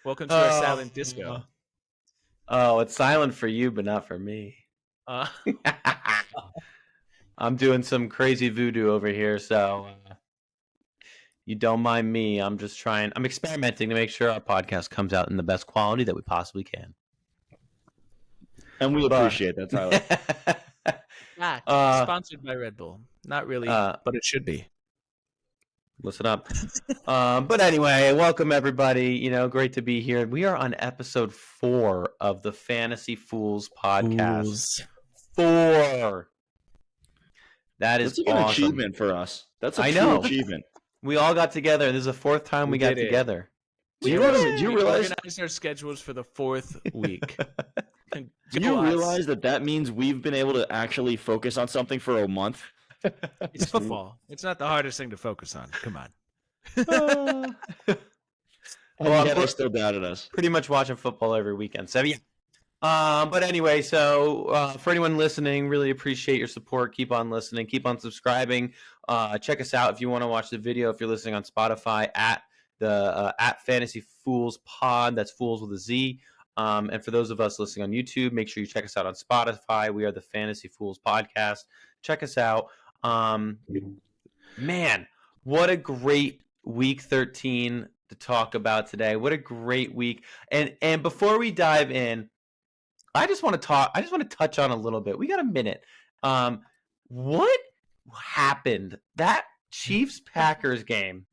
Welcome to our silent disco. Oh, it's silent for you, but not for me. I'm doing some crazy voodoo over here, so you don't mind me. I'm experimenting to make sure our podcast comes out in the best quality that we possibly can. And we appreciate that, Tyler. Sponsored by Red Bull. Not really, but it should be. Listen up. But anyway, welcome everybody. Great to be here. We are on episode 4 of the Fantasy Foolz Podcast. 4. That's an awesome. achievement for us. That's a true achievement. We all got together. This is the 4th time we got together. Do you realize organized our schedules for the 4th week? Do you realize that means we've been able to actually focus on something for a month? It's football. It's not the hardest thing to focus on. Come on. They still doubted us. Pretty much watching football every weekend. So yeah. But anyway, so for anyone listening, really appreciate your support. Keep on listening. Keep on subscribing. Check us out if you want to watch the video. If you're listening on Spotify at Fantasy Foolz Pod. That's Fools with a Z. And for those of us listening on YouTube, make sure you check us out on Spotify. We are the Fantasy Foolz Podcast. Check us out. Man, what a great week 13 to talk about today. What a great week. And before we dive in, I just want to touch on a little bit. We got a minute. What happened? That Chiefs-Packers game.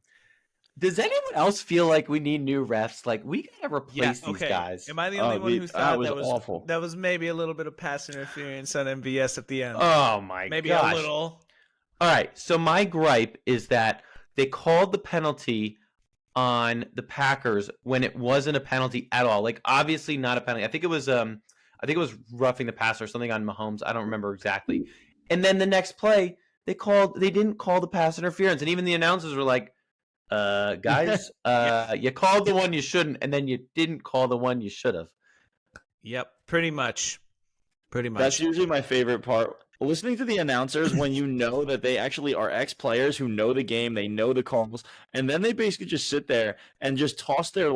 Does anyone else feel like we need new refs? Like, we gotta replace these guys. Am I the only one who thought that was awful? That was maybe a little bit of pass interference on MVS at the end. Oh my maybe gosh. A little. All right. So my gripe is that they called the penalty on the Packers when it wasn't a penalty at all. Like, obviously not a penalty. I think it was roughing the passer or something on Mahomes. I don't remember exactly. And then the next play, they didn't call the pass interference, and even the announcers were like, guys, you called the one you shouldn't, and then you didn't call the one you should have. Yep, pretty much. That's usually my favorite part. Listening to the announcers when you know that they actually are ex-players who know the game, they know the calls, and then they basically just sit there and just toss their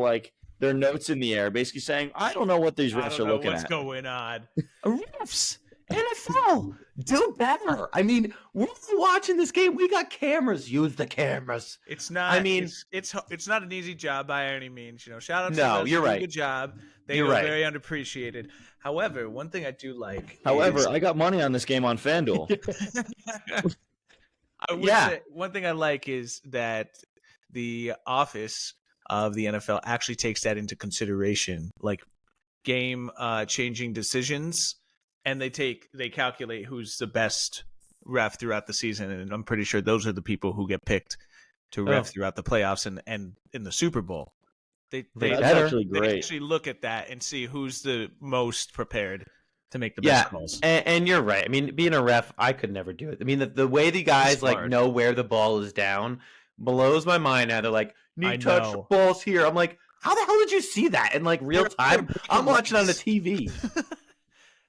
notes in the air, basically saying, I don't know what these refs are looking at. What's going on? Refs, NFL, do better. I mean, we're watching this game. We got cameras. Use the cameras. It's not. I mean, it's not an easy job by any means. Shout out to those who wose. do a good job. They are very underappreciated. However, one thing I do like. I got money on this game on FanDuel. One thing I like is that the office of the NFL actually takes that into consideration, like game changing decisions, and they calculate who's the best ref throughout the season, and I'm pretty sure those are the people who get picked to ref throughout the playoffs and in the Super Bowl. That's actually great. They actually look at that and see who's the most prepared to make the best calls. And you're right. I mean, being a ref, I could never do it. I mean, the way the guys know where the ball is down blows my mind. Now they're like, need touch, balls here. I'm like, how the hell did you see that in real time? I'm watching on the TV.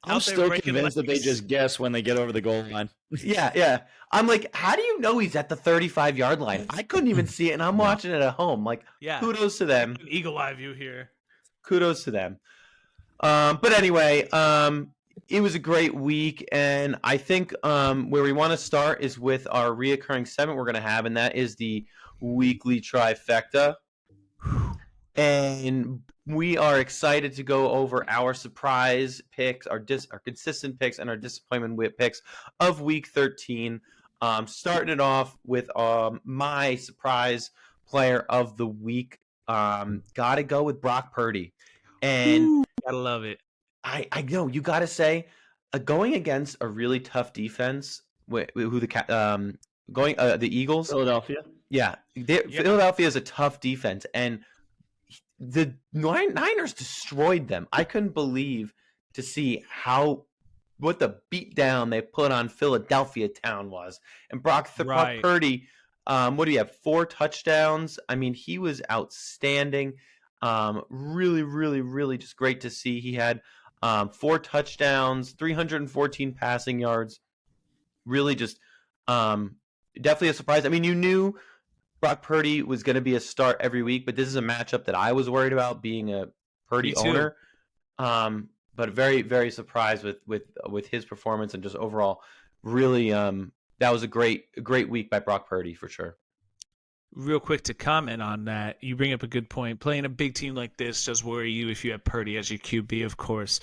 I'm still convinced that they just guess when they get over the goal line. Yeah. I'm like, how do you know he's at the 35-yard line? I couldn't even see it, and I'm watching it at home. Like, kudos to them. Eagle eye view here. Kudos to them. But anyway, it was a great week, and I think where we want to start is with our reoccurring segment we're going to have, and that is the weekly trifecta. And we are excited to go over our surprise picks, our consistent picks, and our disappointment picks of Week 13. Starting it off with my surprise player of the week. Got to go with Brock Purdy, and gotta love it. I know you got to say, going against a really tough defense. Who the Eagles? Philadelphia. Yeah, Philadelphia is a tough defense, and the Niners destroyed them. I couldn't believe to see what the beatdown they put on Philadelphia town was. And Brock Purdy, what do you have? 4 touchdowns. I mean, he was outstanding. Really, really, really just great to see. He had 4 touchdowns, 314 passing yards. Really just definitely a surprise. I mean, you knew Brock Purdy was going to be a start every week, but this is a matchup that I was worried about being a Purdy owner. But very, very surprised with his performance and just overall, really, that was a great week by Brock Purdy for sure. Real quick to comment on that, you bring up a good point. Playing a big team like this does worry you if you have Purdy as your QB, of course.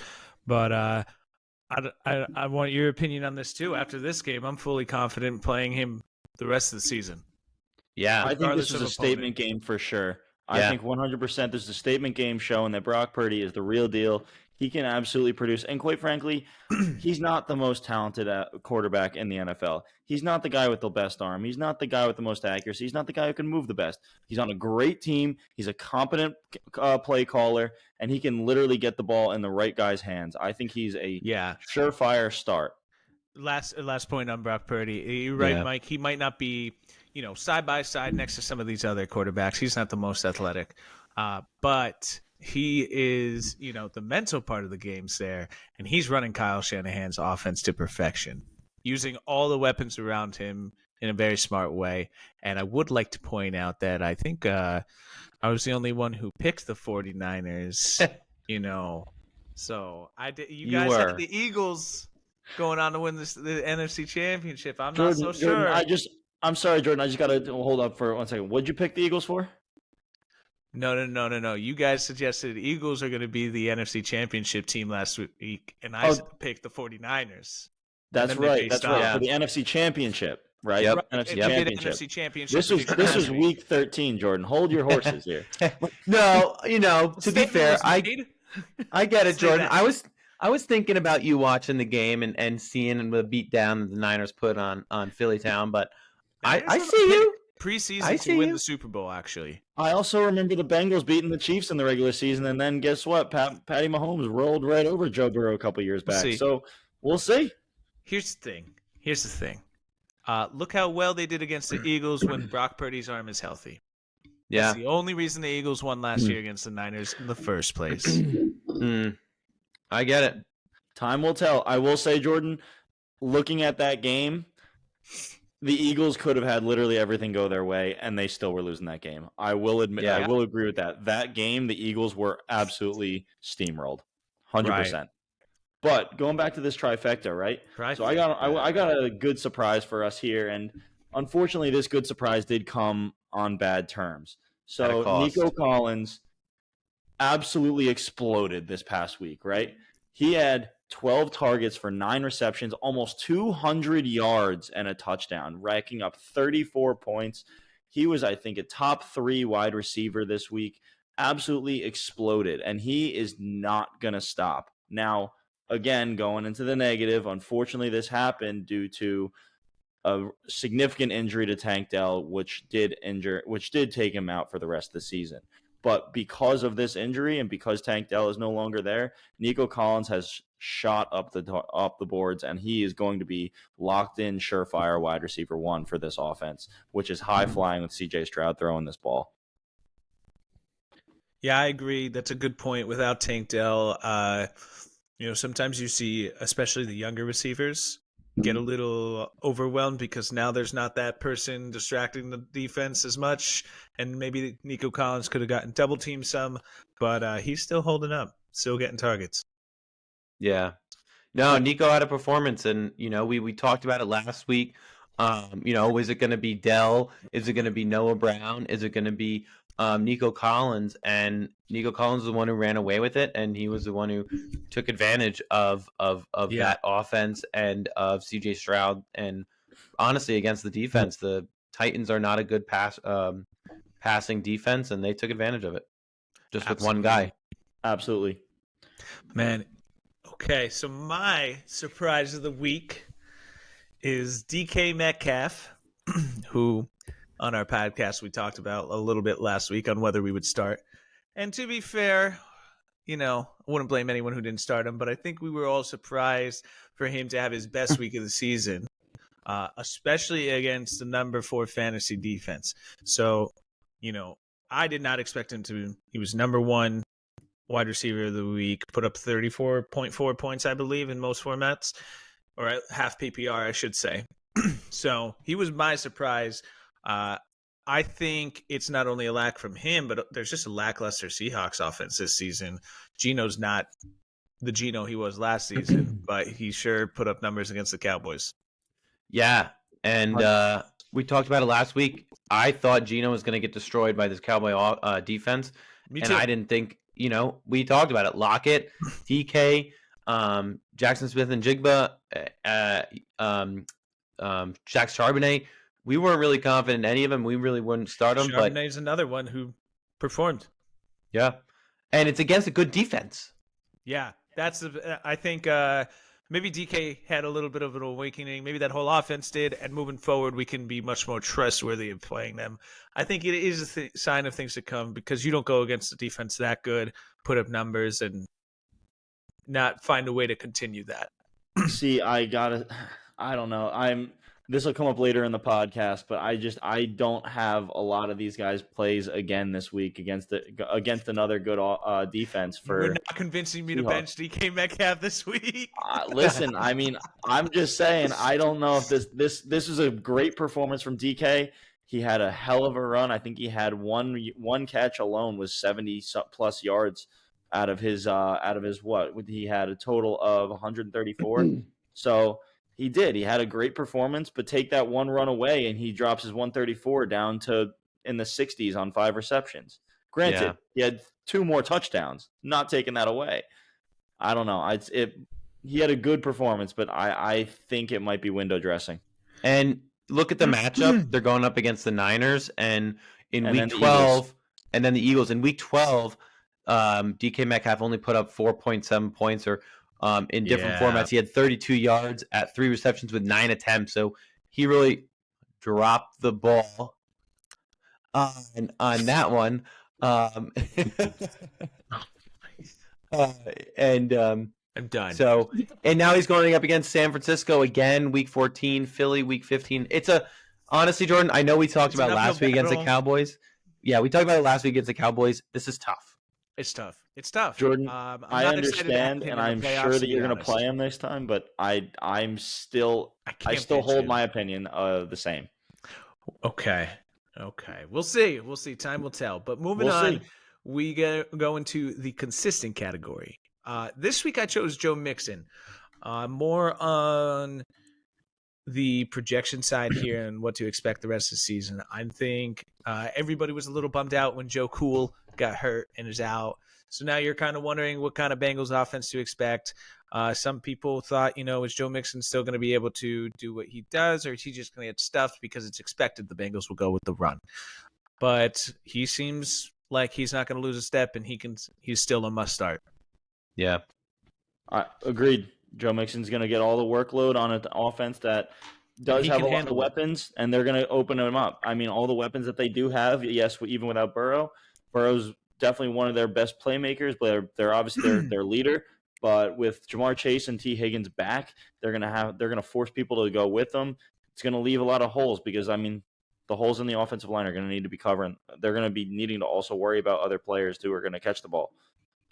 But I want your opinion on this too. After this game, I'm fully confident playing him the rest of the season. Yeah, I think this is a statement game for sure. I think 100% this is a statement game showing that Brock Purdy is the real deal. He can absolutely produce. And quite frankly, he's not the most talented quarterback in the NFL. He's not the guy with the best arm. He's not the guy with the most accuracy. He's not the guy who can move the best. He's on a great team. He's a competent play caller, and he can literally get the ball in the right guy's hands. I think he's a surefire start. Last point on Brock Purdy. You're right, Mike. He might not be, side by side next to some of these other quarterbacks. He's not the most athletic, but he is, the mental part of the game's there, and he's running Kyle Shanahan's offense to perfection, using all the weapons around him in a very smart way. And I would like to point out that I think I was the only one who picked the 49ers, So you guys had the Eagles going on to win the NFC Championship. I'm not so sure. I'm sorry, Jordan. I just got to hold up for 1 second. What'd you pick the Eagles for? No. You guys suggested the Eagles are going to be the NFC Championship team last week, and I picked the 49ers. That's right. That's right. For the NFC Championship, right? Yep. NFC Championship. This was week 13, Jordan. Hold your horses here. No, to be fair, I get it, Jordan. I was thinking about you watching the game and seeing the beatdown that the Niners put on Phillytown, but I see you. Preseason to win the Super Bowl, actually. I also remember the Bengals beating the Chiefs in the regular season, and then guess what? Patty Mahomes rolled right over Joe Burrow a couple years back. So we'll see. Here's the thing. Look how well they did against the Eagles when Brock Purdy's arm is healthy. Yeah. That's the only reason the Eagles won last year against the Niners in the first place. I get it. Time will tell. I will say, Jordan, looking at that game, the Eagles could have had literally everything go their way, and they still were losing that game. I will admit, I will agree with that. That game, the Eagles were absolutely steamrolled, 100%. Right. But going back to this trifecta, right? So I got a good surprise for us here, and unfortunately, this good surprise did come on bad terms. So Nico Collins absolutely exploded this past week, right? He had 12 targets for 9 receptions, almost 200 yards and a touchdown, racking up 34 points. He was, I think, a top 3 wide receiver this week. Absolutely exploded, and he is not going to stop. Now, again, going into the negative, unfortunately, this happened due to a significant injury to Tank Dell, which did take him out for the rest of the season. But because of this injury and because Tank Dell is no longer there, Nico Collins has shot up the boards, and he is going to be locked in surefire wide receiver 1 for this offense, which is high flying with CJ Stroud throwing this ball. Yeah, I agree. That's a good point. Without Tank Dell, sometimes you see, especially the younger receivers, get a little overwhelmed because now there's not that person distracting the defense as much, and maybe Nico Collins could have gotten double teamed some, but he's still holding up, still getting targets. Yeah. No, Nico had a performance, and we talked about it last week. Is it going to be Dell? Is it going to be Noah Brown? Is it going to be Nico Collins? And Nico Collins was the one who ran away with it, and he was the one who took advantage of that offense and of CJ Stroud. And honestly, against the defense, the Titans are not a good passing defense, and they took advantage of it just with one guy. Absolutely, man. Okay, so my surprise of the week is DK Metcalf, who on our podcast we talked about a little bit last week on whether we would start. And to be fair, I wouldn't blame anyone who didn't start him, but I think we were all surprised for him to have his best week of the season, especially against the number 4 fantasy defense. So, I did not expect him to. He was number 1 wide receiver of the week, put up 34.4 points, I believe, in most formats, or half PPR, I should say. So he was my surprise. I think it's not only a lack from him, but there's just a lackluster Seahawks offense this season. Geno's not the Geno he was last season, but he sure put up numbers against the Cowboys. Yeah, and we talked about it last week. I thought Geno was going to get destroyed by this Cowboy defense, Me and too. I didn't think. We talked about it. Lockett, DK, Jackson Smith and Jigba, Jack Charbonnet. We weren't really confident in any of them. We really wouldn't start them. Charbonnet's another one who performed. Yeah, and it's against a good defense. Yeah, I think maybe DK had a little bit of an awakening. Maybe that whole offense did. And moving forward, we can be much more trustworthy of playing them. I think it is a sign of things to come because you don't go against a defense that good, put up numbers, and not find a way to continue that. See, I don't know. This will come up later in the podcast, but I don't have a lot of these guys plays again this week against another good defense. You're not convincing me to bench DK Metcalf this week. Listen, I mean, I'm just saying, I don't know if this is a great performance from DK. He had a hell of a run. I think he had one catch alone was 70 plus yards out of his what? He had a total of 134. So he did. He had a great performance, but take that one run away, and he drops his 134 down to in the 60s on 5 receptions. Granted, He had 2 more touchdowns. Not taking that away. I don't know. He had a good performance, but I think it might be window dressing. And look at the matchup. They're going up against the Niners, and in week 12, and then the Eagles. In week 12, DK Metcalf only put up 4.7 points, or in different formats. He had 32 yards at 3 receptions with 9 attempts. So he really dropped the ball on that one. I'm done. So, and now he's going up against San Francisco again, week 14, Philly, week 15. Honestly, Jordan, I know we talked about last week against the Cowboys. Yeah, we talked about it last week against the Cowboys. This is tough. It's tough. Jordan, I understand, and I'm sure that you're going to play him this time, but I still hold my opinion the same. Okay. We'll see. Time will tell. But moving on, we go into the consistent category. This week I chose Joe Mixon. More on the projection side here and what to expect the rest of the season. I think everybody was a little bummed out when Joe Cool got hurt and is out. So now you're kind of wondering what kind of Bengals offense to expect. Some people thought, is Joe Mixon still going to be able to do what he does, or is he just going to get stuffed because it's expected the Bengals will go with the run? But he seems like he's not going to lose a step, and he's still a must start. Yeah. Agreed. Joe Mixon's going to get all the workload on an offense that does have a lot of weapons, and they're going to open them up. I mean, all the weapons that they do have, yes, even without Burrow's definitely one of their best playmakers, but they're obviously their leader. But with Jamar Chase and T. Higgins back, they're going to force people to go with them. It's going to leave a lot of holes because, I mean, the holes in the offensive line are going to need to be covered. They're going to be needing to also worry about other players who are going to catch the ball.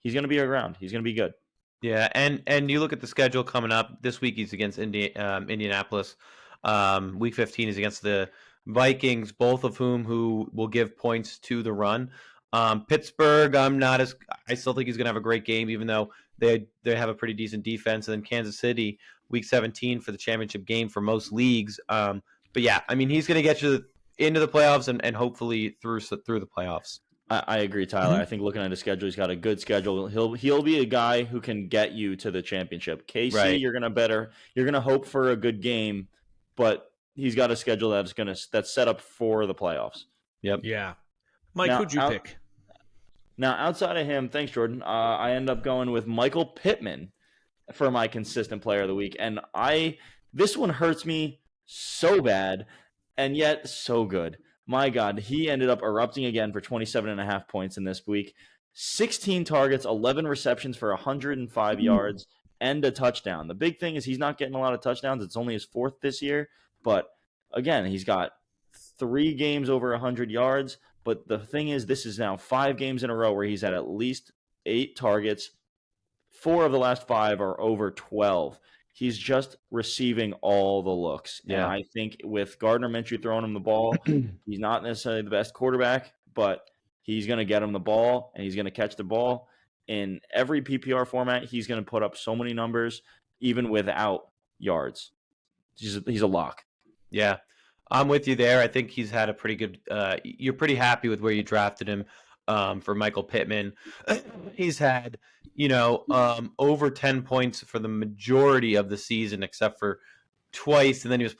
He's going to be around. He's going to be good. Yeah, and you look at the schedule coming up. This week he's against Indianapolis. Week 15 is against the Vikings, both of who will give points to the run. Pittsburgh, I still think he's going to have a great game, even though they have a pretty decent defense. And then Kansas City, week 17 for the championship game for most leagues. But yeah, I mean, he's going to get you into the playoffs and hopefully through the playoffs. I agree, Tyler. I think looking at his schedule, he's got a good schedule. He'll be a guy who can get you to the championship. KC, right. You're gonna hope for a good game, but he's got a schedule that's set up for the playoffs. Yep. Yeah. Mike, who'd you pick? Now, outside of him, thanks, Jordan. I end up going with Michael Pittman for my consistent player of the week, and this one hurts me so bad, and yet so good. My God, he ended up erupting again for 27.5 points in this week. 16 targets, 11 receptions for 105 yards, and a touchdown. The big thing is he's not getting a lot of touchdowns. It's only his 4th this year. But, again, he's got 3 games over 100 yards. But the thing is, this is now 5 games in a row where he's had at least 8 targets. 4 of the last 5 are over 12. he's just receiving all the looks. Yeah. And I think with Gardner Minshew throwing him the ball, he's not necessarily the best quarterback, but he's going to get him the ball and he's going to catch the ball. In every PPR format, he's going to put up so many numbers, even without yards. He's a lock. Yeah, I'm with you there. I think he's had a pretty good you're pretty happy with where you drafted him for Michael Pittman. He's had, over 10 points for the majority of the season, except for twice, and then he was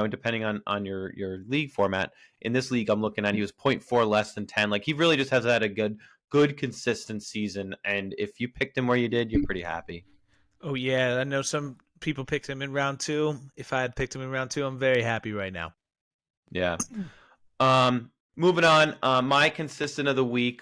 depending on your league format. In this league I'm looking at, he was 0.4 less than 10. Like, he really just has had a good consistent season, and if you picked him where you did, you're pretty happy. Oh yeah, I know some people picked him in round 2. If I had picked him in round 2, I'm very happy right now. Yeah. Moving on, my consistent of the week,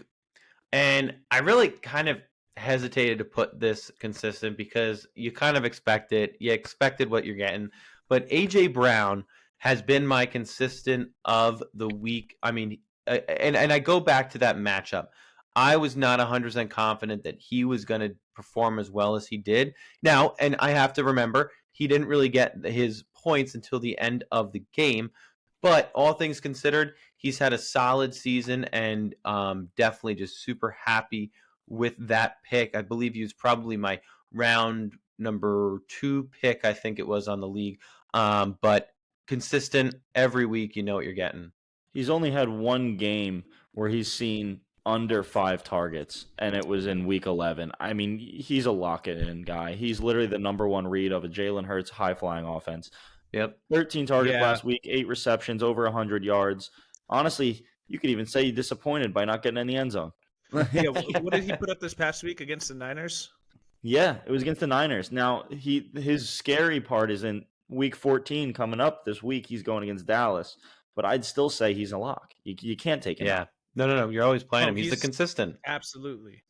and I really kind of hesitated to put this consistent because you kind of expect it. You expected what you're getting, but AJ Brown has been my consistent of the week. I mean, and I go back to that matchup. I was not 100% confident that he was going to perform as well as he did. Now, and I have to remember, he didn't really get his points until the end of the game. But all things considered, he's had a solid season, and definitely just super happy with that pick. I believe he was probably my round number 2 pick, I think it was, on the league. But consistent every week, you know what you're getting. He's only had one game where he's seen under 5 targets, and it was in week 11. I mean, he's a lock-it-in guy. He's literally the number 1 read of a Jalen Hurts high-flying offense. Yep. 13 targets last week, 8 receptions, over 100 yards. Honestly, you could even say you're disappointed by not getting in the end zone. Yeah, what did he put up this past week against the Niners? Yeah, it was against the Niners. Now, his scary part is in week 14 coming up this week. He's going against Dallas, but I'd still say he's a lock. You can't take him out. No. You're always playing him. He's the consistent. Absolutely.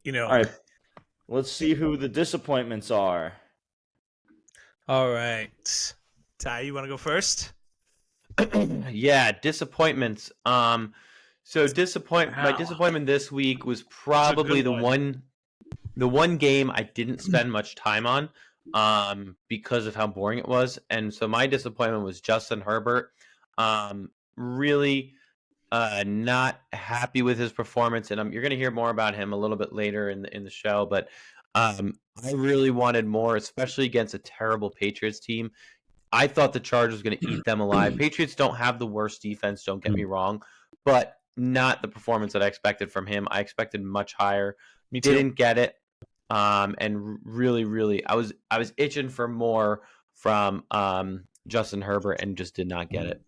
All right. Let's see who the disappointments are. All right. Ty, you want to go first? Yeah, disappointments. My disappointment this week was probably the one game I didn't spend much time on because of how boring it was. And so my disappointment was Justin Herbert. Really not happy with his performance, and you're going to hear more about him a little bit later in the show. But I really wanted more, especially against a terrible Patriots team. I thought the Chargers were going to eat them alive. Patriots don't have the worst defense, don't get me wrong, but not the performance that I expected from him. I expected much higher. Me too. Didn't get it, and really, I was itching for more from Justin Herbert, and just did not get it.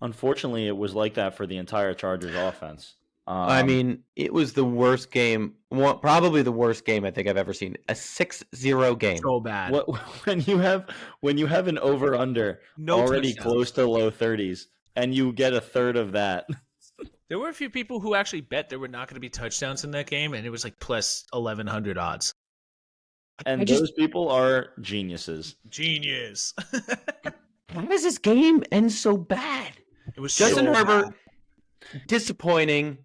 Unfortunately, it was like that for the entire Chargers offense. I mean, it was the worst game, probably the worst game I think I've ever seen. A 6-0 game. So bad. When you have an over/under already touchdowns, close to low 30s, and you get a third of that. There were a few people who actually bet there were not going to be touchdowns in that game, and it was like plus 1,100 odds. And those people are geniuses. Genius. Why does this game end so bad? It was Justin Herbert. Bad. Disappointing.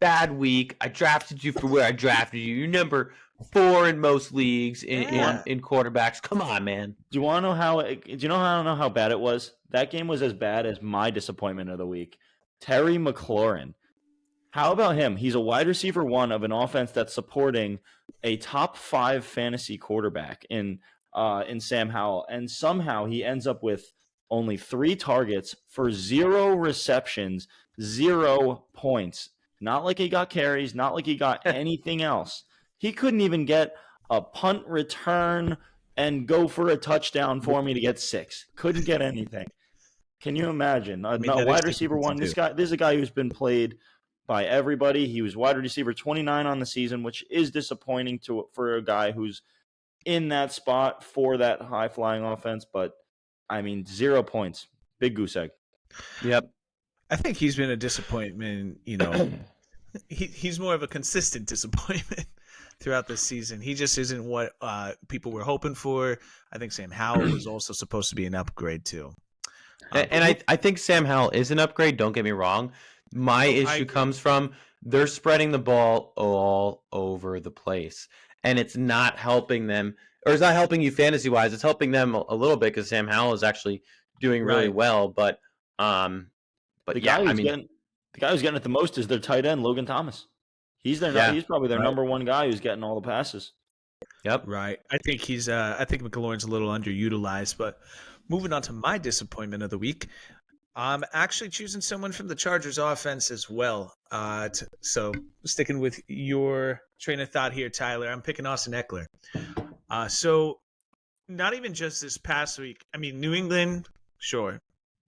Bad week. I drafted you for where I drafted you. You're number 4 in most leagues in quarterbacks. Come on, man. Do you want to know how? Do you know how bad it was? That game was as bad as my disappointment of the week. Terry McLaurin. How about him? He's a wide receiver 1 of an offense that's supporting a top 5 fantasy quarterback in Sam Howell, and somehow he ends up with only 3 targets for 0 receptions, 0 points. Not like he got carries, not like he got anything else. He couldn't even get a punt return and go for a touchdown for me to get 6. Couldn't get anything. Can you imagine? A wide receiver 1. This is a guy who's been played by everybody. He was wide receiver 29 on the season, which is disappointing for a guy who's in that spot for that high-flying offense. But, I mean, 0 points. Big goose egg. Yep. I think he's been a disappointment. He's more of a consistent disappointment throughout the season. He just isn't what people were hoping for. I think Sam Howell was also supposed to be an upgrade too. And I think Sam Howell is an upgrade. Don't get me wrong. My issue comes from they're spreading the ball all over the place, and it's not helping them. or it's not helping you fantasy wise. It's helping them a little bit because Sam Howell is actually doing really well. But the yeah, guy who's getting it the most is their tight end, Logan Thomas. He's probably their number one guy who's getting all the passes. Yep. Right. I think McLaurin's a little underutilized, but moving on to my disappointment of the week, I'm actually choosing someone from the Chargers offense as well. So sticking with your train of thought here, Tyler, I'm picking Austin Eckler. So not even just this past week. I mean, New England, sure.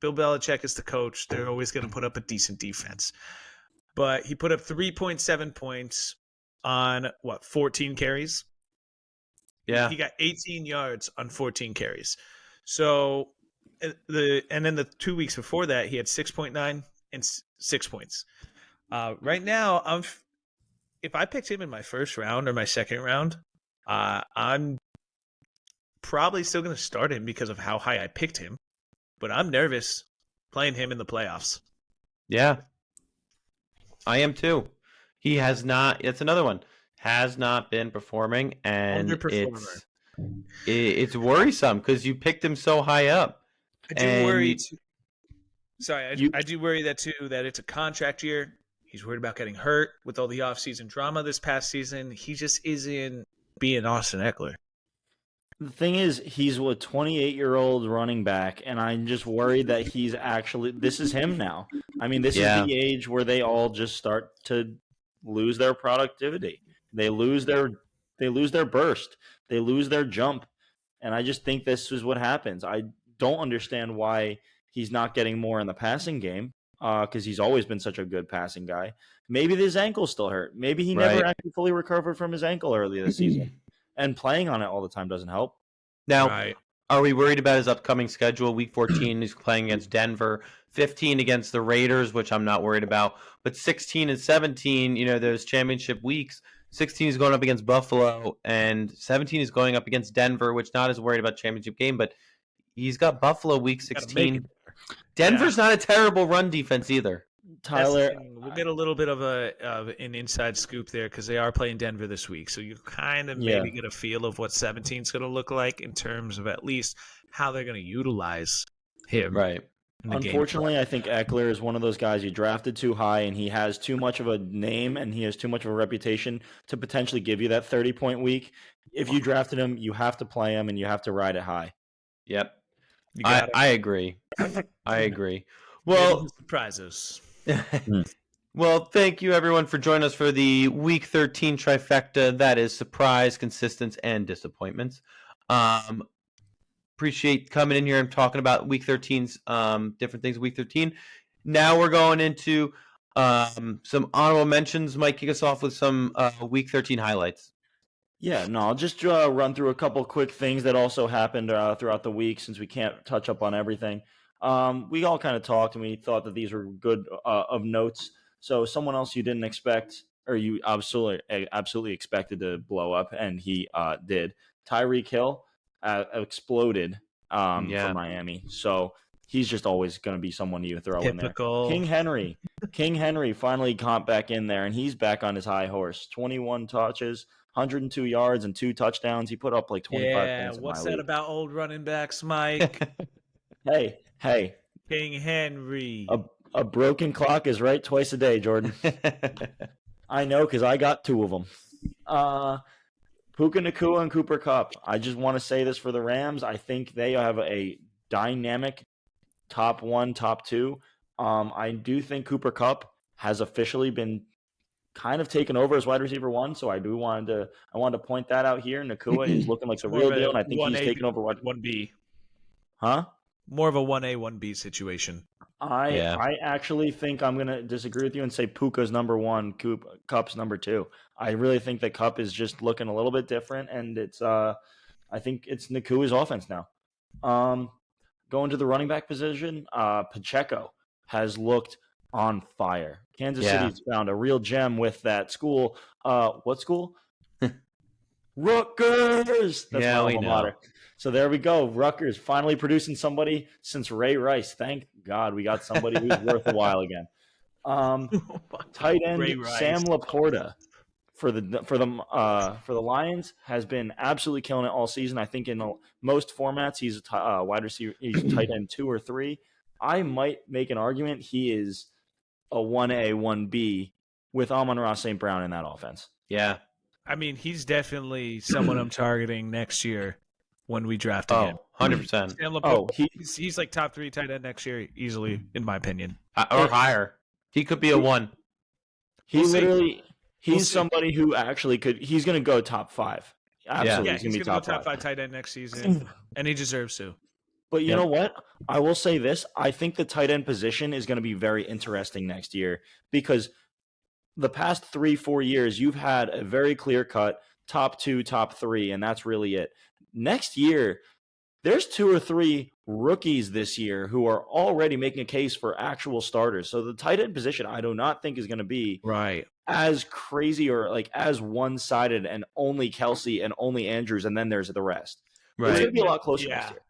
Bill Belichick is the coach. They're always going to put up a decent defense. But he put up 3.7 points on, 14 carries? Yeah. He got 18 yards on 14 carries. So and then the 2 weeks before that, he had 6.9 and 6 points. Right now, if I picked him in my first round or my second round, I'm probably still going to start him because of how high I picked him. But I'm nervous playing him in the playoffs. Yeah. I am too. He has not. That's another one. Has not been performing, and it's worrisome because you picked him so high up. I do worry too. Sorry, I do worry that it's a contract year. He's worried about getting hurt with all the offseason drama this past season. He just isn't being Austin Eckler. The thing is, he's a 28-year-old running back, and I'm just worried that this is him now. I mean, this is the age where they all just start to lose their productivity. They lose their burst. They lose their jump. And I just think this is what happens. I don't understand why he's not getting more in the passing game because he's always been such a good passing guy. Maybe his ankle's still hurt. Maybe he never actually fully recovered from his ankle earlier this season. And playing on it all the time doesn't help. Now, are we worried about his upcoming schedule? Week 14, he's playing against Denver. 15 against the Raiders, which I'm not worried about. But 16 and 17, those championship weeks. 16 is going up against Buffalo, and 17 is going up against Denver, which not as worried about championship game, but he's got Buffalo week 16. Denver's not a terrible run defense either. Tyler, we'll get a little bit of an inside scoop there because they are playing Denver this week, so you kind of maybe get a feel of what 17 is going to look like in terms of at least how they're going to utilize him. Right. Unfortunately, I think Eckler is one of those guys you drafted too high, and he has too much of a name and he has too much of a reputation to potentially give you that 30-point week. If you drafted him, you have to play him and you have to ride it high. Yep. I agree. I agree. Well, surprises. Well, thank you everyone for joining us for the Week 13 trifecta. That is surprise, consistence, and disappointments. Appreciate coming in here and talking about Week 13's different things. Week 13. Now we're going into some honorable mentions. Mike, kick us off with some Week 13 highlights. Yeah, no, I'll just run through a couple quick things that also happened throughout the week since we can't touch up on everything. We all kind of talked and we thought that these were good of notes. So someone else you didn't expect or you absolutely expected to blow up, and he did. Tyreek Hill exploded for Miami. So he's just always going to be someone you throw in there. King Henry finally got back in there, and he's back on his high horse. 21 touches, 102 yards, and 2 touchdowns. He put up like 25 points. What's that about old running backs, Mike? Hey. King Henry. A broken clock is right twice a day, Jordan. I know because I got 2 of them. Puka Nacua and Cooper Kupp. I just want to say this for the Rams. I think they have a dynamic top 1, top 2. I do think Cooper Kupp has officially been kind of taken over as wide receiver 1, so I wanted to point that out here. Nacua is looking like the real deal, and I think he's taken over 1B. Huh? More of a 1A, 1B situation. I actually think I'm going to disagree with you and say Puka's number 1, Kupp's number 2. I really think that Kupp is just looking a little bit different, and it's I think it's Nakua's offense now. Going to the running back position, Pacheco has looked on fire. Kansas City's found a real gem with that school. What school? Rutgers. That's my alma mater. So there we go. Rutgers finally producing somebody since Ray Rice. Thank God we got somebody who's worth a while again. Tight end Sam Laporta for the Lions has been absolutely killing it all season. I think in most formats he's a wide receiver, he's tight end 2 or 3. I might make an argument he is a 1A, 1B with Amon-Ra St. Brown in that offense. Yeah. I mean, he's definitely someone I'm targeting next year when we draft again. 100%. He's like top 3 tight end next year easily, in my opinion. Or higher. He could be a 1. He's somebody who actually could. He's going to go top 5. Absolutely, yeah, he's going to go top 5 tight end next season, and he deserves to. But you know what? I will say this. I think the tight end position is going to be very interesting next year because the past 3-4 years, you've had a very clear-cut top 2, top 3, and that's really it. Next year, there's 2 or 3 rookies this year who are already making a case for actual starters. So the tight end position, I do not think is going to be as crazy or like as one-sided and only Kelsey and only Andrews, and then there's the rest. Right. It's going to be a lot closer next year.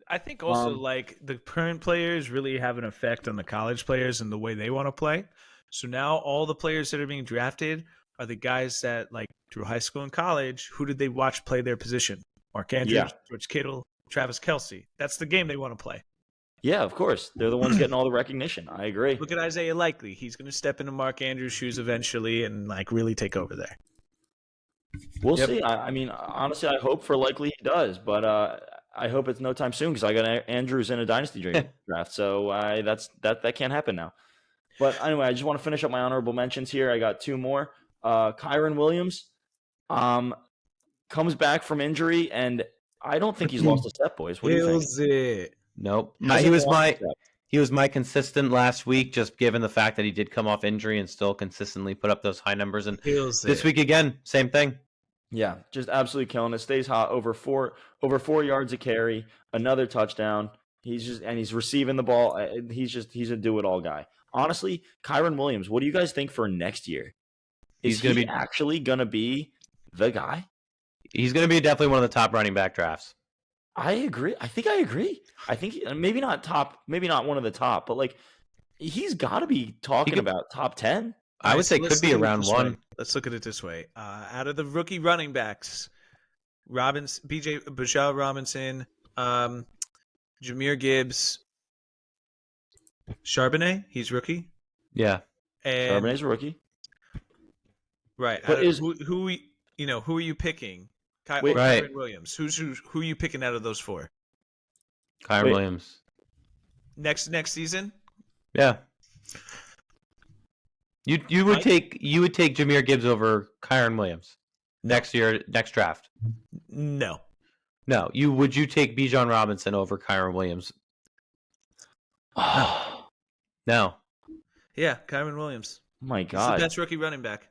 I think also like the current players really have an effect on the college players and the way they want to play. So now all the players that are being drafted are the guys that like through high school and college, who did they watch play their position? Mark Andrews, George Kittle, Travis Kelce. That's the game they want to play. Yeah, of course. They're the ones getting all the recognition. I agree. Look at Isaiah Likely. He's going to step into Mark Andrews' shoes eventually and like really take over there. We'll see. I mean, honestly, I hope for Likely he does, but I hope it's no time soon because I got Andrews in a dynasty draft. So that can't happen now. But anyway, I just want to finish up my honorable mentions here. I got 2 more. Kyren Williams comes back from injury, and I don't think he's lost a step, boys. What do you think? Nope. He was my consistent last week, just given the fact that he did come off injury and still consistently put up those high numbers. And this week again, same thing. Yeah, just absolutely killing it. Stays hot, over 4 yards a carry, another touchdown. He's receiving the ball. He's a do-it-all guy. Honestly, Kyren Williams, what do you guys think for next year? Is he actually going to be the guy? He's going to be definitely one of the top running back drafts. I agree. I agree. I think maybe not top, maybe not one of the top, but like he's got to be talking about top 10. I would say could be around 1. Let's look at it this way. Out of the rookie running backs, Bijan Robinson, Jahmyr Gibbs, Charbonnet, he's rookie. Yeah, and Charbonnet's a rookie. Right. Who are you picking? Kyren Williams. Who are you picking out of those 4? Kyren Williams. Next season? Yeah. You would take Jahmyr Gibbs over Kyren Williams next draft? No. Would you take Bijan Robinson over Kyren Williams? No. Yeah, Kyren Williams. Oh my God. He's the best rookie running back.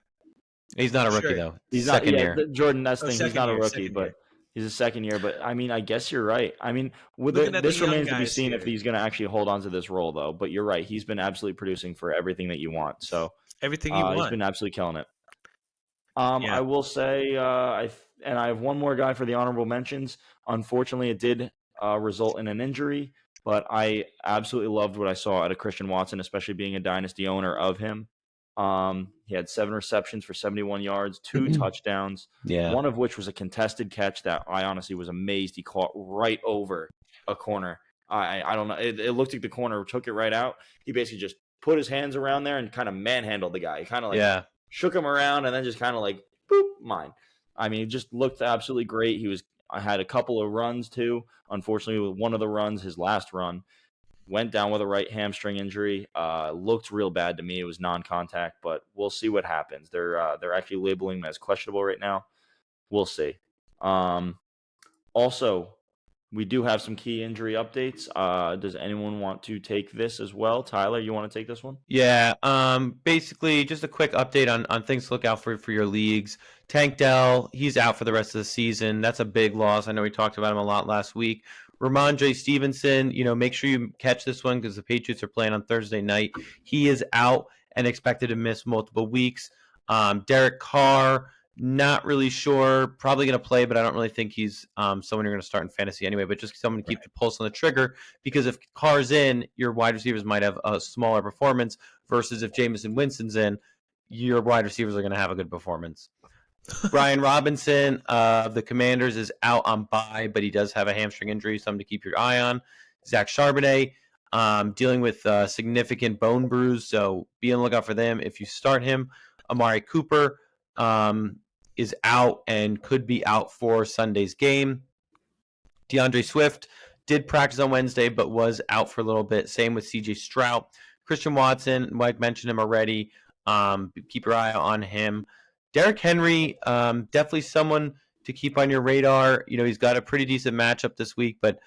He's not a rookie though. He's second year. Jordan, that's the thing. He's not a rookie, but he's a second year. But I mean, I guess you're right. I mean, this remains to be seen if he's going to actually hold on to this role, though. But you're right. He's been absolutely producing for everything that you want. So everything you want. He's been absolutely killing it. I will say, I have one more guy for the honorable mentions. Unfortunately, it did result in an injury, but I absolutely loved what I saw out of Christian Watson, especially being a dynasty owner of him. He had 7 receptions for 71 yards, 2 touchdowns, one of which was a contested catch that I honestly was amazed he caught right over a corner. I don't know. It looked like the corner took it right out. He basically just put his hands around there and kind of manhandled the guy. He kind of shook him around and then just kind of like, boop, mine. I mean, it just looked absolutely great. I had a couple of runs too. Unfortunately, with one of the runs, his last run, went down with a right hamstring injury. Looked real bad to me. It was non-contact, but we'll see what happens. They're actually labeling him as questionable right now. We'll see. Also, we do have some key injury updates. Does anyone want to take this as well? Tyler, you want to take this one? Yeah. Basically, just a quick update on things to look out for your leagues. Tank Dell, he's out for the rest of the season. That's a big loss. I know we talked about him a lot last week. Ramondre Stevenson, make sure you catch this one because the Patriots are playing on Thursday night. He is out and expected to miss multiple weeks. Derek Carr, not really sure. Probably going to play, but I don't really think he's someone you're going to start in fantasy anyway, but just someone to keep the pulse on the trigger because if Carr's in, your wide receivers might have a smaller performance versus if Jameson Winston's in, your wide receivers are going to have a good performance. Brian Robinson of the Commanders is out on bye, but he does have a hamstring injury, something to keep your eye on. Zach Charbonnet dealing with significant bone bruise, so be on the lookout for them if you start him. Amari Cooper is out and could be out for Sunday's game. DeAndre Swift did practice on Wednesday, but was out for a little bit. Same with CJ Stroud. Christian Watson, Mike mentioned him already. Keep your eye on him. Derrick Henry, definitely someone to keep on your radar. He's got a pretty decent matchup this week, but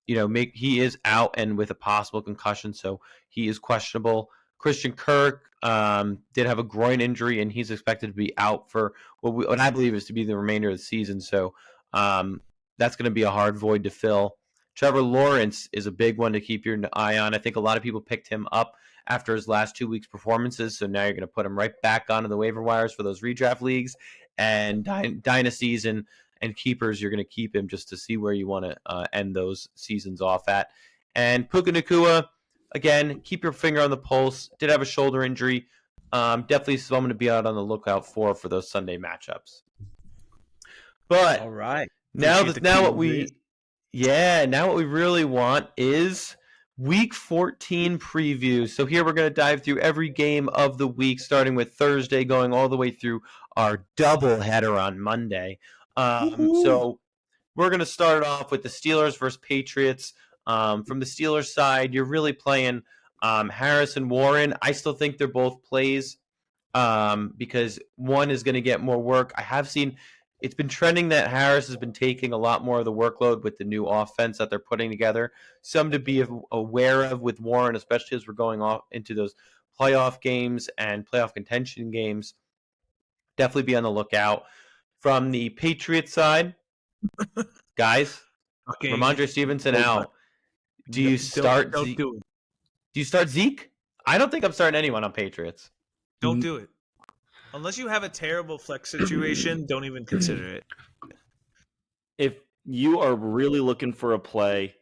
he is out and with a possible concussion, so he is questionable. Christian Kirk did have a groin injury, and he's expected to be out for what I believe is to be the remainder of the season. So that's going to be a hard void to fill. Trevor Lawrence is a big one to keep your eye on. I think a lot of people picked him up after his last 2 weeks' performances, so now you're going to put him right back onto the waiver wires for those redraft leagues and dynasties and keepers. You're going to keep him just to see where you want to end those seasons off at. And Puka Nacua, again, keep your finger on the pulse. Did have a shoulder injury. Definitely someone to be out on the lookout for those Sunday matchups. But all right, now what we really want is Week 14 preview. So here we're going to dive through every game of the week, starting with Thursday, going all the way through our doubleheader on Monday. So we're going to start off with the Steelers versus Patriots. From the Steelers side, you're really playing Harris and Warren. I still think they're both plays because one is going to get more work. I have seen it's been trending that Harris has been taking a lot more of the workload with the new offense that they're putting together. Some to be aware of with Warren, especially as we're going off into those playoff games and playoff contention games. Definitely be on the lookout. From the Patriots side, guys, Ramondre Stevenson out. Do you start Zeke? Do you start Zeke? I don't think I'm starting anyone on Patriots. Don't do it. Unless you have a terrible flex situation, don't even consider it. If you are really looking for a play,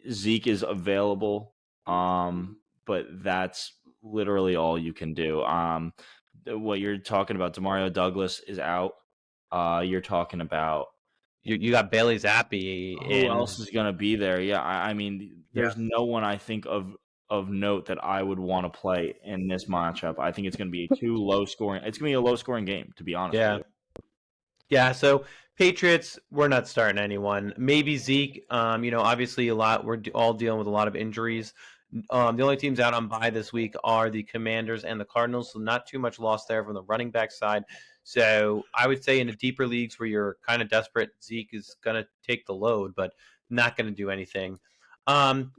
Zeke is available, but that's literally all you can do. What you're talking about, Demario Douglas is out. You're talking about you got Bailey Zappi. Who else is going to be there? Yeah, I mean, there's no one I think of note that I would want to play in this matchup. I think it's going to be too low scoring. It's going to be a low scoring game, to be honest. Yeah. With you. Yeah. So Patriots, we're not starting anyone. Maybe Zeke. Obviously we're all dealing with a lot of injuries. The only teams out on bye this week are the Commanders and the Cardinals, so not too much loss there from the running back side. So I would say in the deeper leagues where you're kind of desperate, Zeke is going to take the load, but not going to do anything.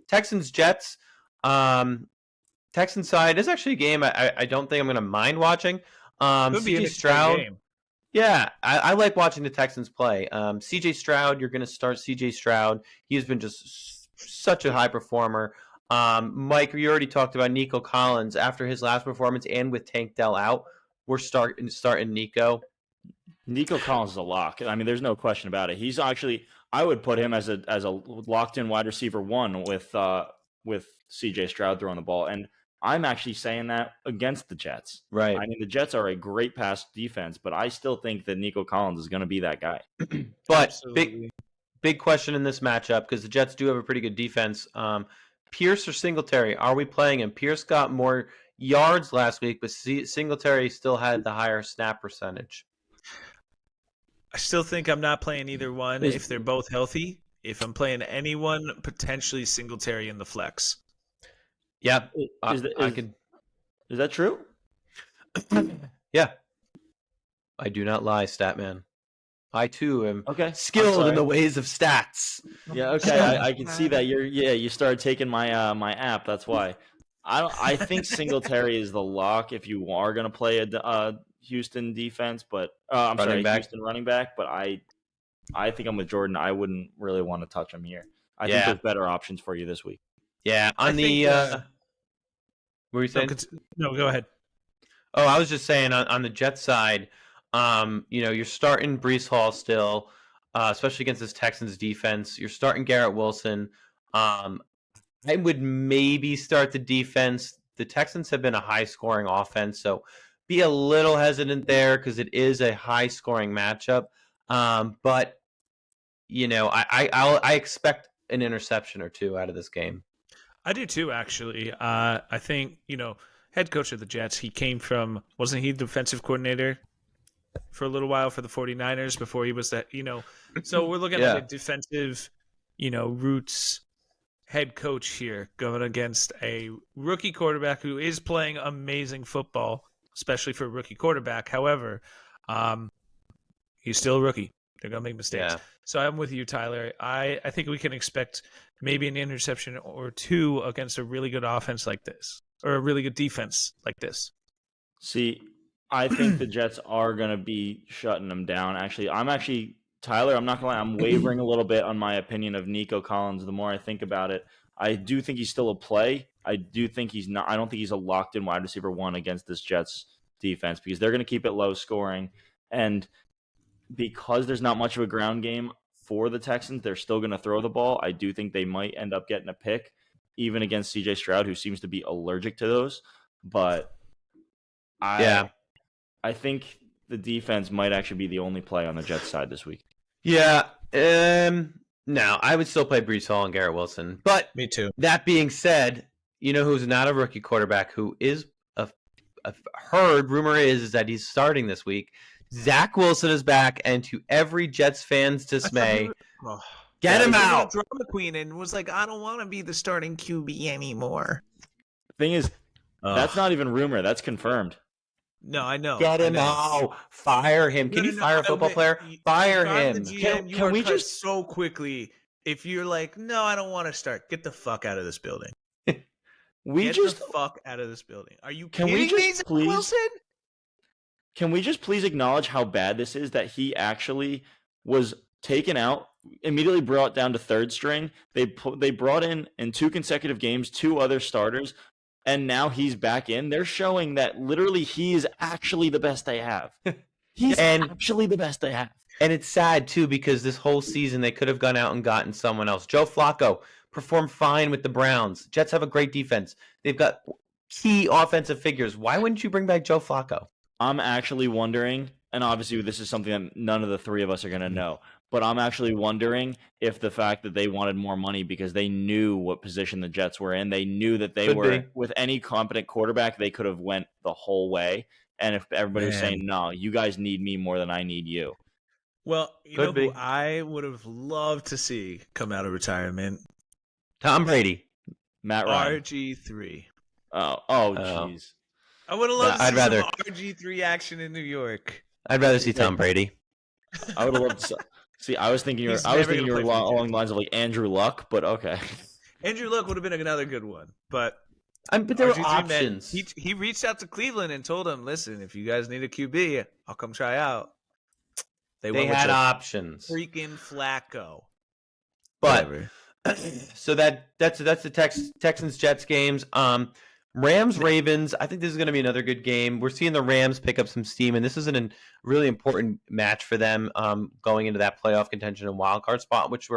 Texans, Jets. Texans side is actually a game I don't think I'm going to mind watching. CJ Stroud. Game. Yeah, I like watching the Texans play. CJ Stroud, you're going to start CJ Stroud. He has been just such a high performer. Mike, you already talked about Nico Collins after his last performance and with Tank Dell out. We're starting Nico. Nico Collins is a lock. I mean, there's no question about it. He's actually, I would put him as a locked in wide receiver one with CJ Stroud throwing the ball. And I'm actually saying that against the Jets. Right. I mean, the Jets are a great pass defense, but I still think that Nico Collins is going to be that guy. But big question in this matchup, because the Jets do have a pretty good defense. Pierce or Singletary? Are we playing him? Pierce got more yards last week, but Singletary still had the higher snap percentage. I still think I'm not playing either one if they're both healthy. If I'm playing anyone, potentially Singletary in the flex. Yep. Is that true? Yeah. I do not lie, Statman. I too am skilled in the ways of stats. Yeah, okay. I can see that you started taking my my app. That's why. I think Singletary is the lock if you are going to play a Houston defense, but Houston running back. But I think I'm with Jordan. I wouldn't really want to touch him here. I think there's better options for you this week. Yeah, what were you saying? No, go ahead. Oh, I was just saying on the Jets side, you're starting Breece Hall still, especially against this Texans defense. You're starting Garrett Wilson. I would maybe start the defense. The Texans have been a high-scoring offense, so be a little hesitant there because it is a high-scoring matchup. But I expect an interception or two out of this game. I do too, actually. I think, head coach of the Jets, wasn't he defensive coordinator for a little while for the 49ers before he was that, so we're looking at a defensive, roots head coach here going against a rookie quarterback who is playing amazing football, especially for a rookie quarterback. However, he's still a rookie. They're going to make mistakes. Yeah. So I'm with you, Tyler. I think we can expect maybe an interception or two against a really good offense like this, or a really good defense like this. See, I think the Jets are going to be shutting them down. Tyler, I'm not going to lie, I'm wavering a little bit on my opinion of Nico Collins the more I think about it. I do think he's still a play. I don't think he's a locked-in wide receiver one against this Jets defense because they're going to keep it low scoring. And because there's not much of a ground game for the Texans, they're still going to throw the ball. I do think they might end up getting a pick, even against C.J. Stroud, who seems to be allergic to those. But I think the defense might actually be the only play on the Jets side this week. Yeah. No, I would still play Breece Hall and Garrett Wilson. But me too. That being said, who's not a rookie quarterback who is rumor is that he's starting this week. Zach Wilson is back, and to every Jets fan's dismay, get him out. Drama queen and was like, I don't want to be the starting QB anymore. Thing is, that's not even rumor. That's confirmed. No, I know. Get him out. Fire him. Can you fire a football player? Fire him. Can we just so quickly? If you're like, no, I don't want to start. Get the fuck out of this building. Get the fuck out of this building. Are you kidding me, Zach Wilson? Can we just please acknowledge how bad this is that he actually was taken out, immediately brought down to third string. They brought in 2 consecutive games 2 other starters, and now he's back in. They're showing that literally he is actually the best they have. He's actually the best they have. And it's sad, too, because this whole season they could have gone out and gotten someone else. Joe Flacco performed fine with the Browns. Jets have a great defense. They've got key offensive figures. Why wouldn't you bring back Joe Flacco? I'm actually wondering, and obviously this is something that none of the three of us are going to know, but I'm actually wondering if the fact that they wanted more money because they knew what position the Jets were in, they knew that they with any competent quarterback, they could have went the whole way. And if everybody was saying, no, you guys need me more than I need you. Well, who I would have loved to see come out of retirement? Tom Brady. Matt Ryan. RG3. Oh, jeez. I would have loved to see some RG3 action in New York. I'd rather see Tom Brady. I would have loved to see. I was thinking you were along the lines of like Andrew Luck, but okay. Andrew Luck would have been another good one, but there were options. He reached out to Cleveland and told them, "Listen, if you guys need a QB, I'll come try out." They had options. Freaking Flacco. But so that's the Texans Jets games. Rams Ravens. I think this is going to be another good game. We're seeing the Rams pick up some steam, and this is a really important match for them going into that playoff contention and wild card spot, which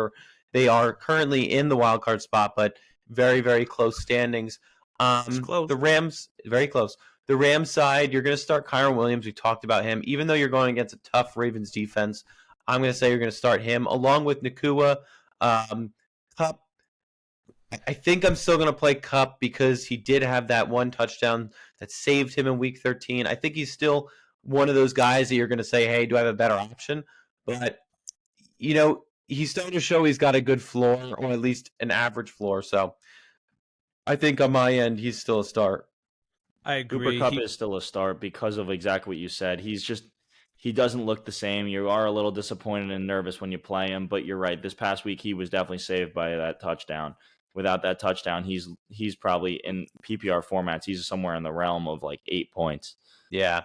they are currently in the wild card spot, but very, very close standings. It's close. The Rams, very close. The Rams side, you're going to start Kyron Williams. We talked about him. Even though you're going against a tough Ravens defense, I'm going to say you're going to start him along with Nakua. Kupp. I think I'm still going to play Kupp because he did have that one touchdown that saved him in Week 13. I think he's still one of those guys that you're going to say, hey, do I have a better option? But, he's starting to show he's got a good floor, or at least an average floor. So I think on my end, he's still a start. I agree. Cooper Kupp is still a start because of exactly what you said. He doesn't look the same. You are a little disappointed and nervous when you play him, but you're right. This past week, he was definitely saved by that touchdown. Without that touchdown, he's probably in PPR formats. He's somewhere in the realm of like 8 points. Yeah.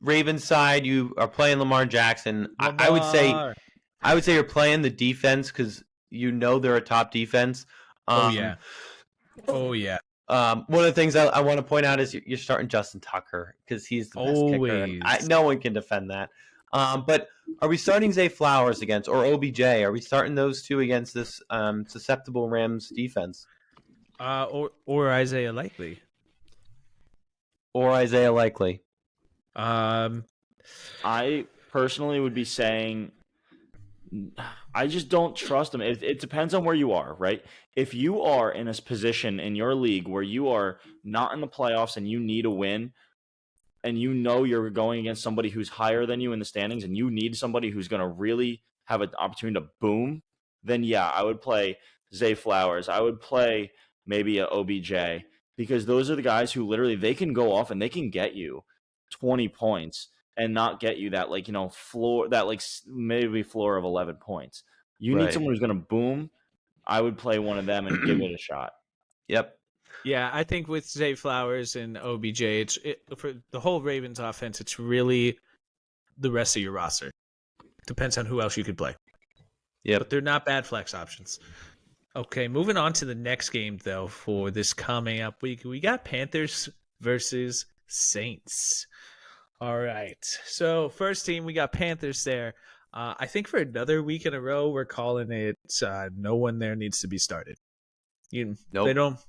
Ravens side, you are playing Lamar Jackson. I would say you're playing the defense because they're a top defense. Oh yeah. One of the things I want to point out is you're starting Justin Tucker because he's the best kicker. No one can defend that. But are we starting Zay Flowers or OBJ? Are we starting those two against this susceptible Rams defense? Or Isaiah Likely. I personally would be saying I just don't trust him. It depends on where you are, right? If you are in a position in your league where you are not in the playoffs and you need a win, and you know you're going against somebody who's higher than you in the standings, and you need somebody who's going to really have an opportunity to boom, then yeah, I would play Zay Flowers. I would play maybe a OBJ, because those are the guys who literally they can go off and they can get you 20 points and not get you that floor, that maybe floor of 11 points. You need Right. someone who's going to boom. I would play one of them and give it a shot. Yep. Yeah, I think with Zay Flowers and OBJ, for the whole Ravens offense, it's really the rest of your roster. Depends on who else you could play. Yeah, but they're not bad flex options. Okay, moving on to the next game, though, for this coming up week. We got Panthers versus Saints. All right. So, first team, we got Panthers there. I think for another week in a row, we're calling it no one there needs to be started. They don't,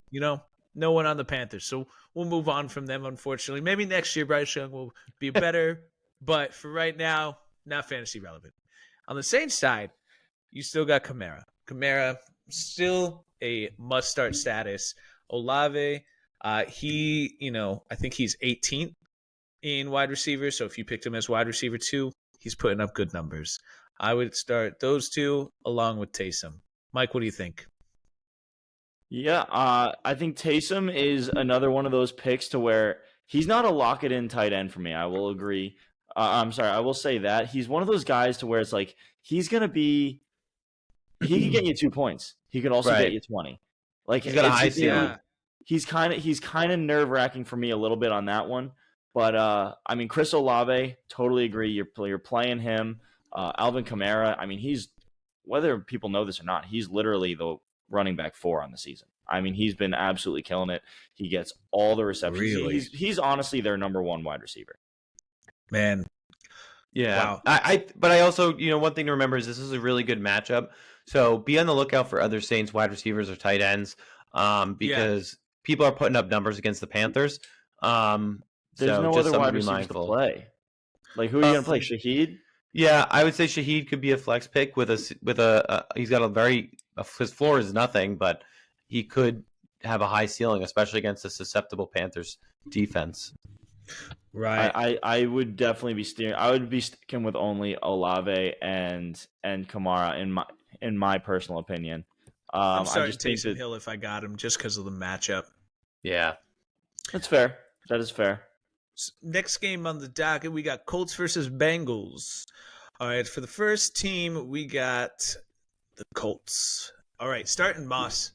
no one on the Panthers. So, we'll move on from them, unfortunately. Maybe next year, Bryce Young will be better. But for right now, not fantasy relevant. On the Saints side, you still got Kamara. Kamara, still a must-start status. Olave, I think he's 18th in wide receiver. So if you picked him as wide receiver 2, he's putting up good numbers. I would start those two along with Taysom. Mike, what do you think? Yeah, I think Taysom is another one of those picks to where he's not a lock-it-in tight end for me. I will agree. I'm sorry, I will say that. He's one of those guys to where it's like he's going to be – he can get you 2 points. He could also get you 20. Like he's got a high ceiling. Yeah. He's kind of nerve-wracking for me a little bit on that one. But, I mean, Chris Olave, totally agree. You're playing him. Alvin Kamara, I mean, he's – whether people know this or not, he's literally the running back 4 on the season. I mean, he's been absolutely killing it. He gets all the receptions. Really? He's honestly their number 1 wide receiver. Man. Yeah. Wow. But I also, one thing to remember is this is a really good matchup. So be on the lookout for other Saints wide receivers or tight ends because people are putting up numbers against the Panthers. There's no other wide receivers to play. Like, who are you going to play? Shaheed? Yeah, I would say Shaheed could be a flex pick with he's got his floor is nothing, but he could have a high ceiling, especially against a susceptible Panthers defense. Right. I would definitely be sticking with only Olave and Kamara in my personal opinion. I'm starting Taysom Hill if I got him just because of the matchup. Yeah. That's fair. That is fair. Next game on the docket, we got Colts versus Bengals. All right, for the first team, we got the Colts. All right, starting Moss.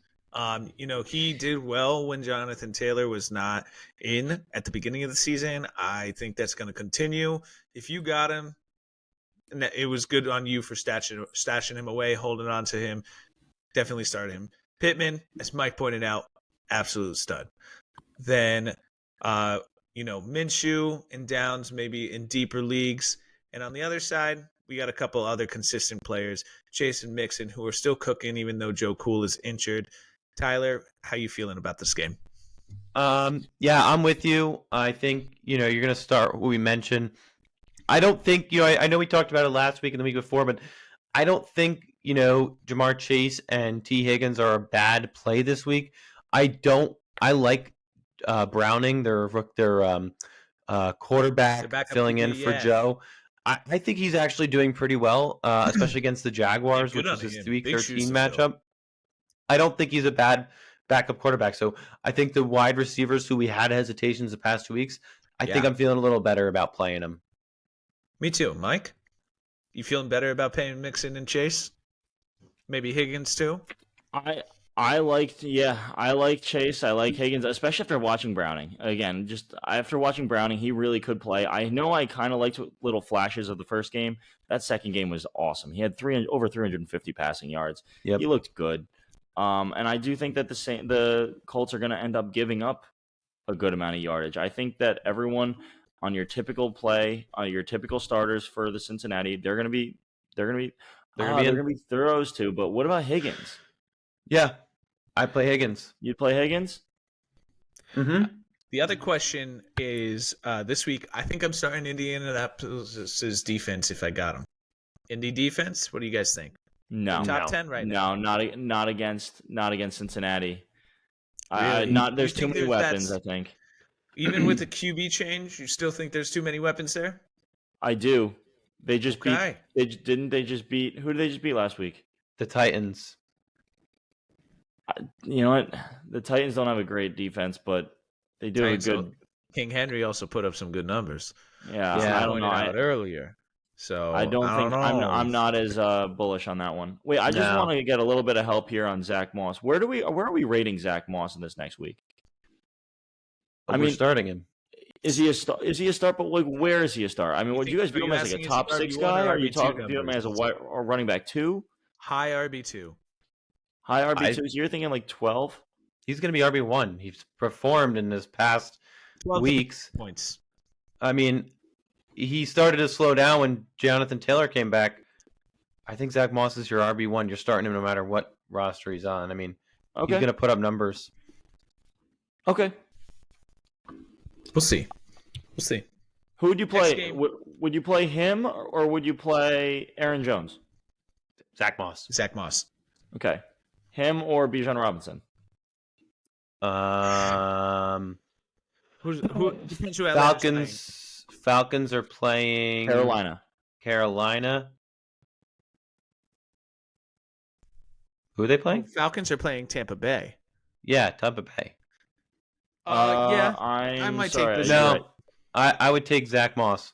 He did well when Jonathan Taylor was not in at the beginning of the season. I think that's going to continue. If you got him, it was good on you for stashing him away, holding on to him. Definitely start him. Pittman, as Mike pointed out, absolute stud. Then, Minshew and Downs maybe in deeper leagues. And on the other side, we got a couple other consistent players, Chase and Mixon, who are still cooking even though Joe Cool is injured. Tyler, how you feeling about this game? Yeah, I'm with you. I think, you're going to start what we mentioned. I don't think, I know we talked about it last week and the week before, but I don't think, Jamar Chase and T. Higgins are a bad play this week. I like Browning, their quarterback filling in for Joe. I think he's actually doing pretty well, especially against the Jaguars, which is his Week 13 matchup. I don't think he's a bad backup quarterback. So I think the wide receivers who we had hesitations the past 2 weeks, I think I'm feeling a little better about playing them. Me too. Mike, you feeling better about playing Mixon and Chase? Maybe Higgins too? I like Chase. I like Higgins, especially after watching Browning. Again, just after watching Browning, he really could play. I know I kind of liked little flashes of the first game. That second game was awesome. He had over 350 passing yards. Yep. He looked good. And I do think that the Colts are going to end up giving up a good amount of yardage. I think that everyone on your typical play, your typical starters for the Cincinnati, they're going to be throws too. But what about Higgins? Yeah, I play Higgins. You'd play Higgins? Mm-hmm. The other question is this week. I think I'm starting Indianapolis's defense if I got them. Indy defense. What do you guys think? No, Top 10 right now. No, not against Cincinnati. Really? There's too many weapons. I think even with the QB change, you still think there's too many weapons there? I do. They just beat. Okay. They just beat. Who did they just beat last week? The Titans. You know what? The Titans don't have a great defense, but they do have a good. King Henry also put up some good numbers. Yeah, I don't know. Earlier, so I don't think I'm not as bullish on that one. Wait, I just want to get a little bit of help here on Zach Moss. Where are we rating Zach Moss in this next week? We're starting him. Is he a start? Is he a start? But like, where is he a start? I mean, would you guys view him as like a top 6 guy? Or are you view him as a running back 2? High RB2. High RB2. So you're thinking like 12? He's going to be RB1. He's performed in his past weeks. Points. I mean, he started to slow down when Jonathan Taylor came back. I think Zach Moss is your RB1. You're starting him no matter what roster he's on. I mean, he's going to put up numbers. Okay. We'll see. Who would you play? Would you play him or would you play Aaron Jones? Zach Moss. Okay. Him or Bijan Robinson? Who depends who Atlanta's playing. Falcons are playing Carolina. Who are they playing? Falcons are playing Tampa Bay. Yeah, Tampa Bay. Yeah, I might take this. No, I would take Zach Moss.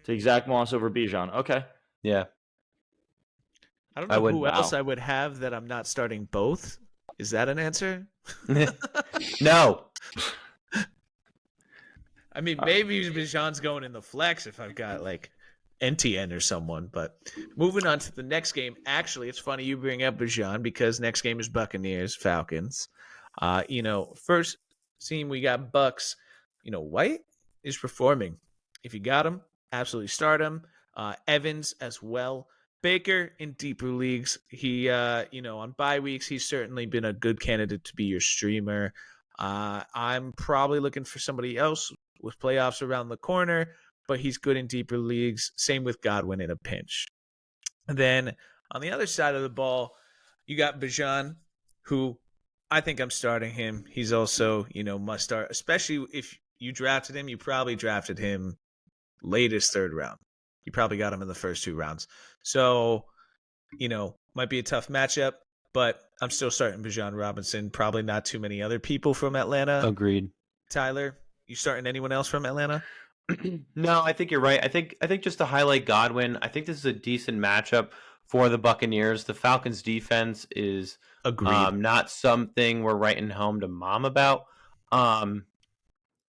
Take Zach Moss over Bijan. Okay. Yeah. I don't know who else I would have that I'm not starting both. Is that an answer? No. I mean, maybe Bijan's going in the flex if I've got like NTN or someone. But moving on to the next game. Actually, it's funny you bring up Bijan because next game is Buccaneers Falcons. First team we got Bucks. White is performing. If you got him, absolutely start him. Evans as well. Baker in deeper leagues. He, on bye weeks, he's certainly been a good candidate to be your streamer. I'm probably looking for somebody else with playoffs around the corner, but he's good in deeper leagues. Same with Godwin in a pinch. And then on the other side of the ball, you got Bijan, who I think I'm starting him. He's also, must start, especially if you drafted him. You probably drafted him latest 3rd round. You probably got him in the first 2 rounds. So, might be a tough matchup, but I'm still starting Bijan Robinson. Probably not too many other people from Atlanta. Agreed. Tyler, you starting anyone else from Atlanta? No, I think you're right. I think just to highlight Godwin, I think this is a decent matchup for the Buccaneers. The Falcons defense is not something we're writing home to mom about.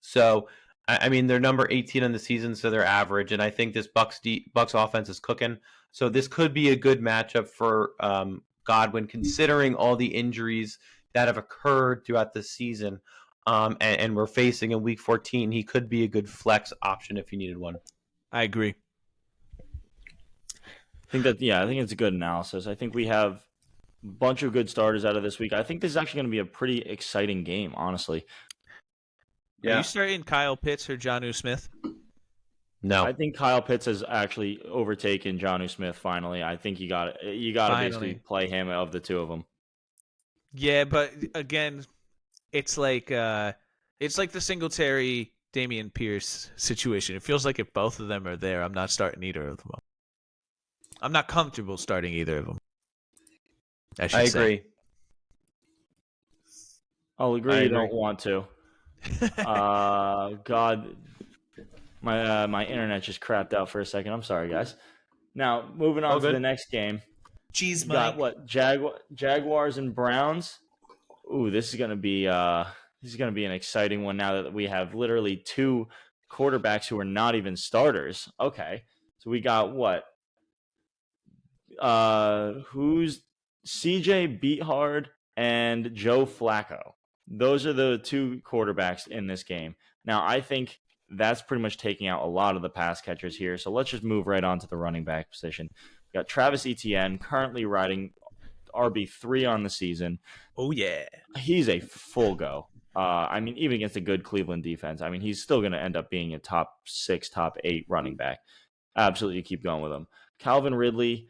So I mean, they're number 18 in the season, so they're average, and I think this Bucks offense is cooking. So this could be a good matchup for Godwin, considering all the injuries that have occurred throughout the season. And we're facing in Week 14. He could be a good flex option if you needed one. I agree. I think it's a good analysis. I think we have a bunch of good starters out of this week. I think this is actually going to be a pretty exciting game, honestly. Yeah. Are you starting Kyle Pitts or Jonnu Smith? No. I think Kyle Pitts has actually overtaken Jonnu Smith finally. I think you got to basically play him of the two of them. Yeah, but again, it's like the Singletary Dameon Pierce situation. It feels like if both of them are there, I'm not starting either of them. I'm not comfortable starting either of them. I agree. I'll agree. You don't want to. God, my internet just crapped out for a second. I'm sorry, guys. Now moving on to the next game. Jeez, Mike. Got what? Jaguars and Browns. Ooh, this is gonna be an exciting one now that we have literally 2 quarterbacks who are not even starters. Okay, so we got what? Who's CJ Beathard and Joe Flacco? Those are the 2 quarterbacks in this game. Now, I think that's pretty much taking out a lot of the pass catchers here. So let's just move right on to the running back position. We got Travis Etienne currently riding RB3 on the season. Oh, yeah. He's a full go. I mean, even against a good Cleveland defense, I mean, he's still going to end up being a top 6, top 8 running back. Absolutely keep going with him. Calvin Ridley,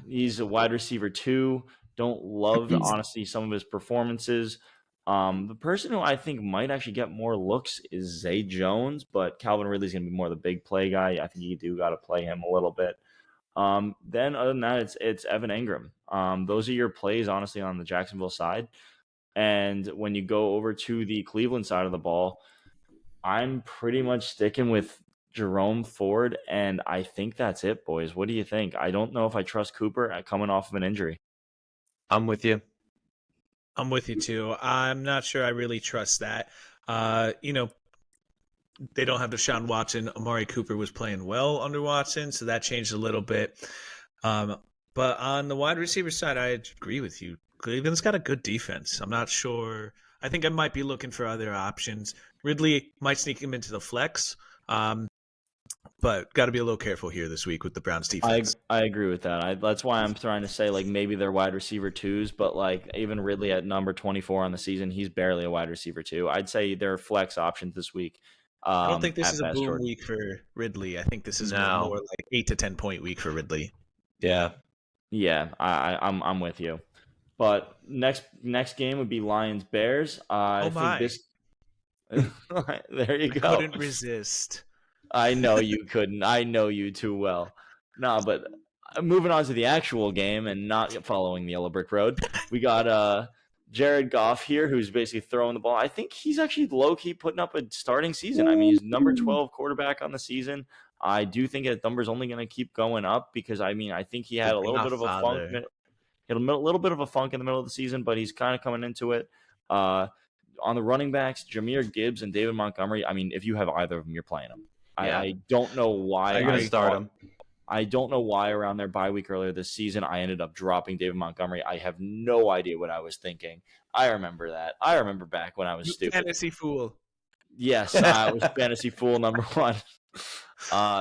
he's a wide receiver 2. Don't love, honestly, some of his performances. The person who I think might actually get more looks is Zay Jones, but Calvin Ridley's going to be more the big play guy. I think you do got to play him a little bit. Then other than that, it's Evan Ingram. Those are your plays, honestly, on the Jacksonville side. And when you go over to the Cleveland side of the ball, I'm pretty much sticking with Jerome Ford, and I think that's it, boys. What do you think? I don't know if I trust Cooper coming off of an injury. I'm with you. I'm with you too. I'm not sure I really trust that. They don't have Deshaun Watson. Amari Cooper was playing well under Watson, so that changed a little bit. But on the wide receiver side, I agree with you. Cleveland's got a good defense. I'm not sure. I think I might be looking for other options. Ridley might sneak him into the flex, but got to be a little careful here this week with the Browns defense. I agree with that. That's why I'm trying to say like maybe they're wide receiver 2s, but like even Ridley at number 24 on the season, he's barely a wide receiver 2. I'd say they're flex options this week. I don't think this is a boom week for Ridley. I think this is more like 8 to 10 point week for Ridley. Yeah, I'm with you. But next game would be Lions Bears. I think this. There you go. Couldn't resist. I know you couldn't. I know you too well. No, but moving on to the actual game and not following the Yellow Brick Road, we got Jared Goff here, who's basically throwing the ball. I think he's actually low-key putting up a starting season. I mean, he's number 12 quarterback on the season. I do think that number's only going to keep going up because, I mean, I think he had a little bit of a funk. He had a little bit of a funk in the middle of the season, but he's kind of coming into it. On the running backs, Jahmyr Gibbs and David Montgomery, I mean, if you have either of them, you're playing them. Yeah. I don't know why. I'm going to start them. I don't know why around their bye week earlier this season, I ended up dropping David Montgomery. I have no idea what I was thinking. I remember that. I remember back when I was stupid. Fantasy fool. Yes, I was fantasy fool number 1.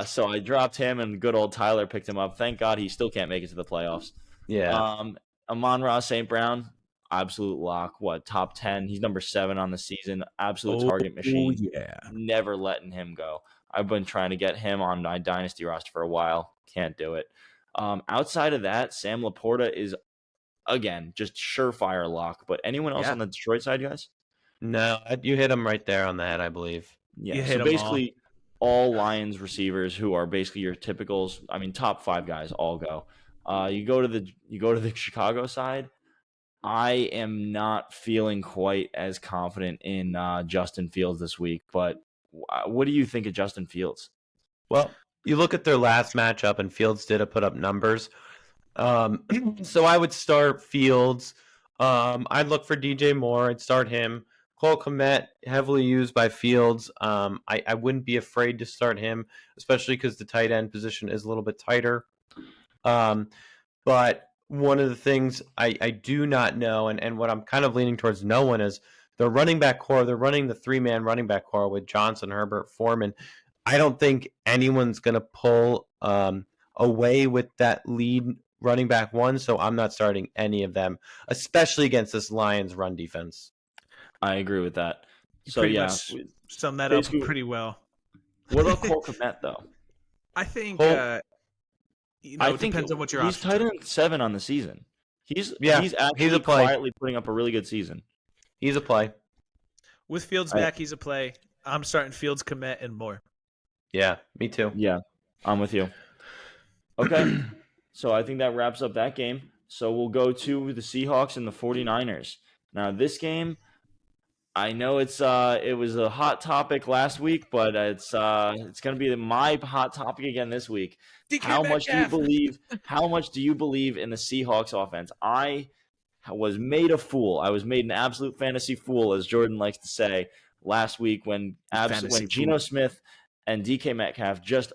So I dropped him, and good old Tyler picked him up. Thank God he still can't make it to the playoffs. Yeah. Amon-Ra St. Brown, absolute lock. Top 10? He's number 7 on the season. Absolute target machine. Yeah. Never letting him go. I've been trying to get him on my dynasty roster for a while. Can't do it. Outside of that, Sam Laporta is, again, just surefire lock. But anyone else on the Detroit side, guys? No, you hit him right there on the head, I believe. Yeah, so basically all Lions receivers who are basically your typicals. I mean, top 5 guys all go. You go to the Chicago side. I am not feeling quite as confident in Justin Fields this week, but what do you think of Justin Fields? Well, you look at their last matchup, and Fields did put up numbers. So I would start Fields. I'd look for DJ Moore. I'd start him. Cole Kmet, heavily used by Fields. I wouldn't be afraid to start him, especially because the tight end position is a little bit tighter. But one of the things I do not know, and what I'm kind of leaning towards no one is the running back core. They're running the 3-man running back core with Johnson, Herbert, Foreman. I don't think anyone's going to pull away with that lead running back 1, so I'm not starting any of them, especially against this Lions run defense. I agree with that. So yeah, sum that up pretty well. What about Cole Kmet though? I think it depends on what your options. He's tight end 7 on the season. He's actually quietly putting up a really good season. He's a play. With Fields back, he's a play. I'm starting Fields, Kmet, and more. Yeah, me too. Yeah, I'm with you. Okay, so I think that wraps up that game. So we'll go to the Seahawks and the 49ers. Now this game, I know it was a hot topic last week, but it's going to be my hot topic again this week. How much do you believe in the Seahawks offense? I was made a fool. I was made an absolute fantasy fool, as Jordan likes to say, last week when Geno Smith and DK Metcalf just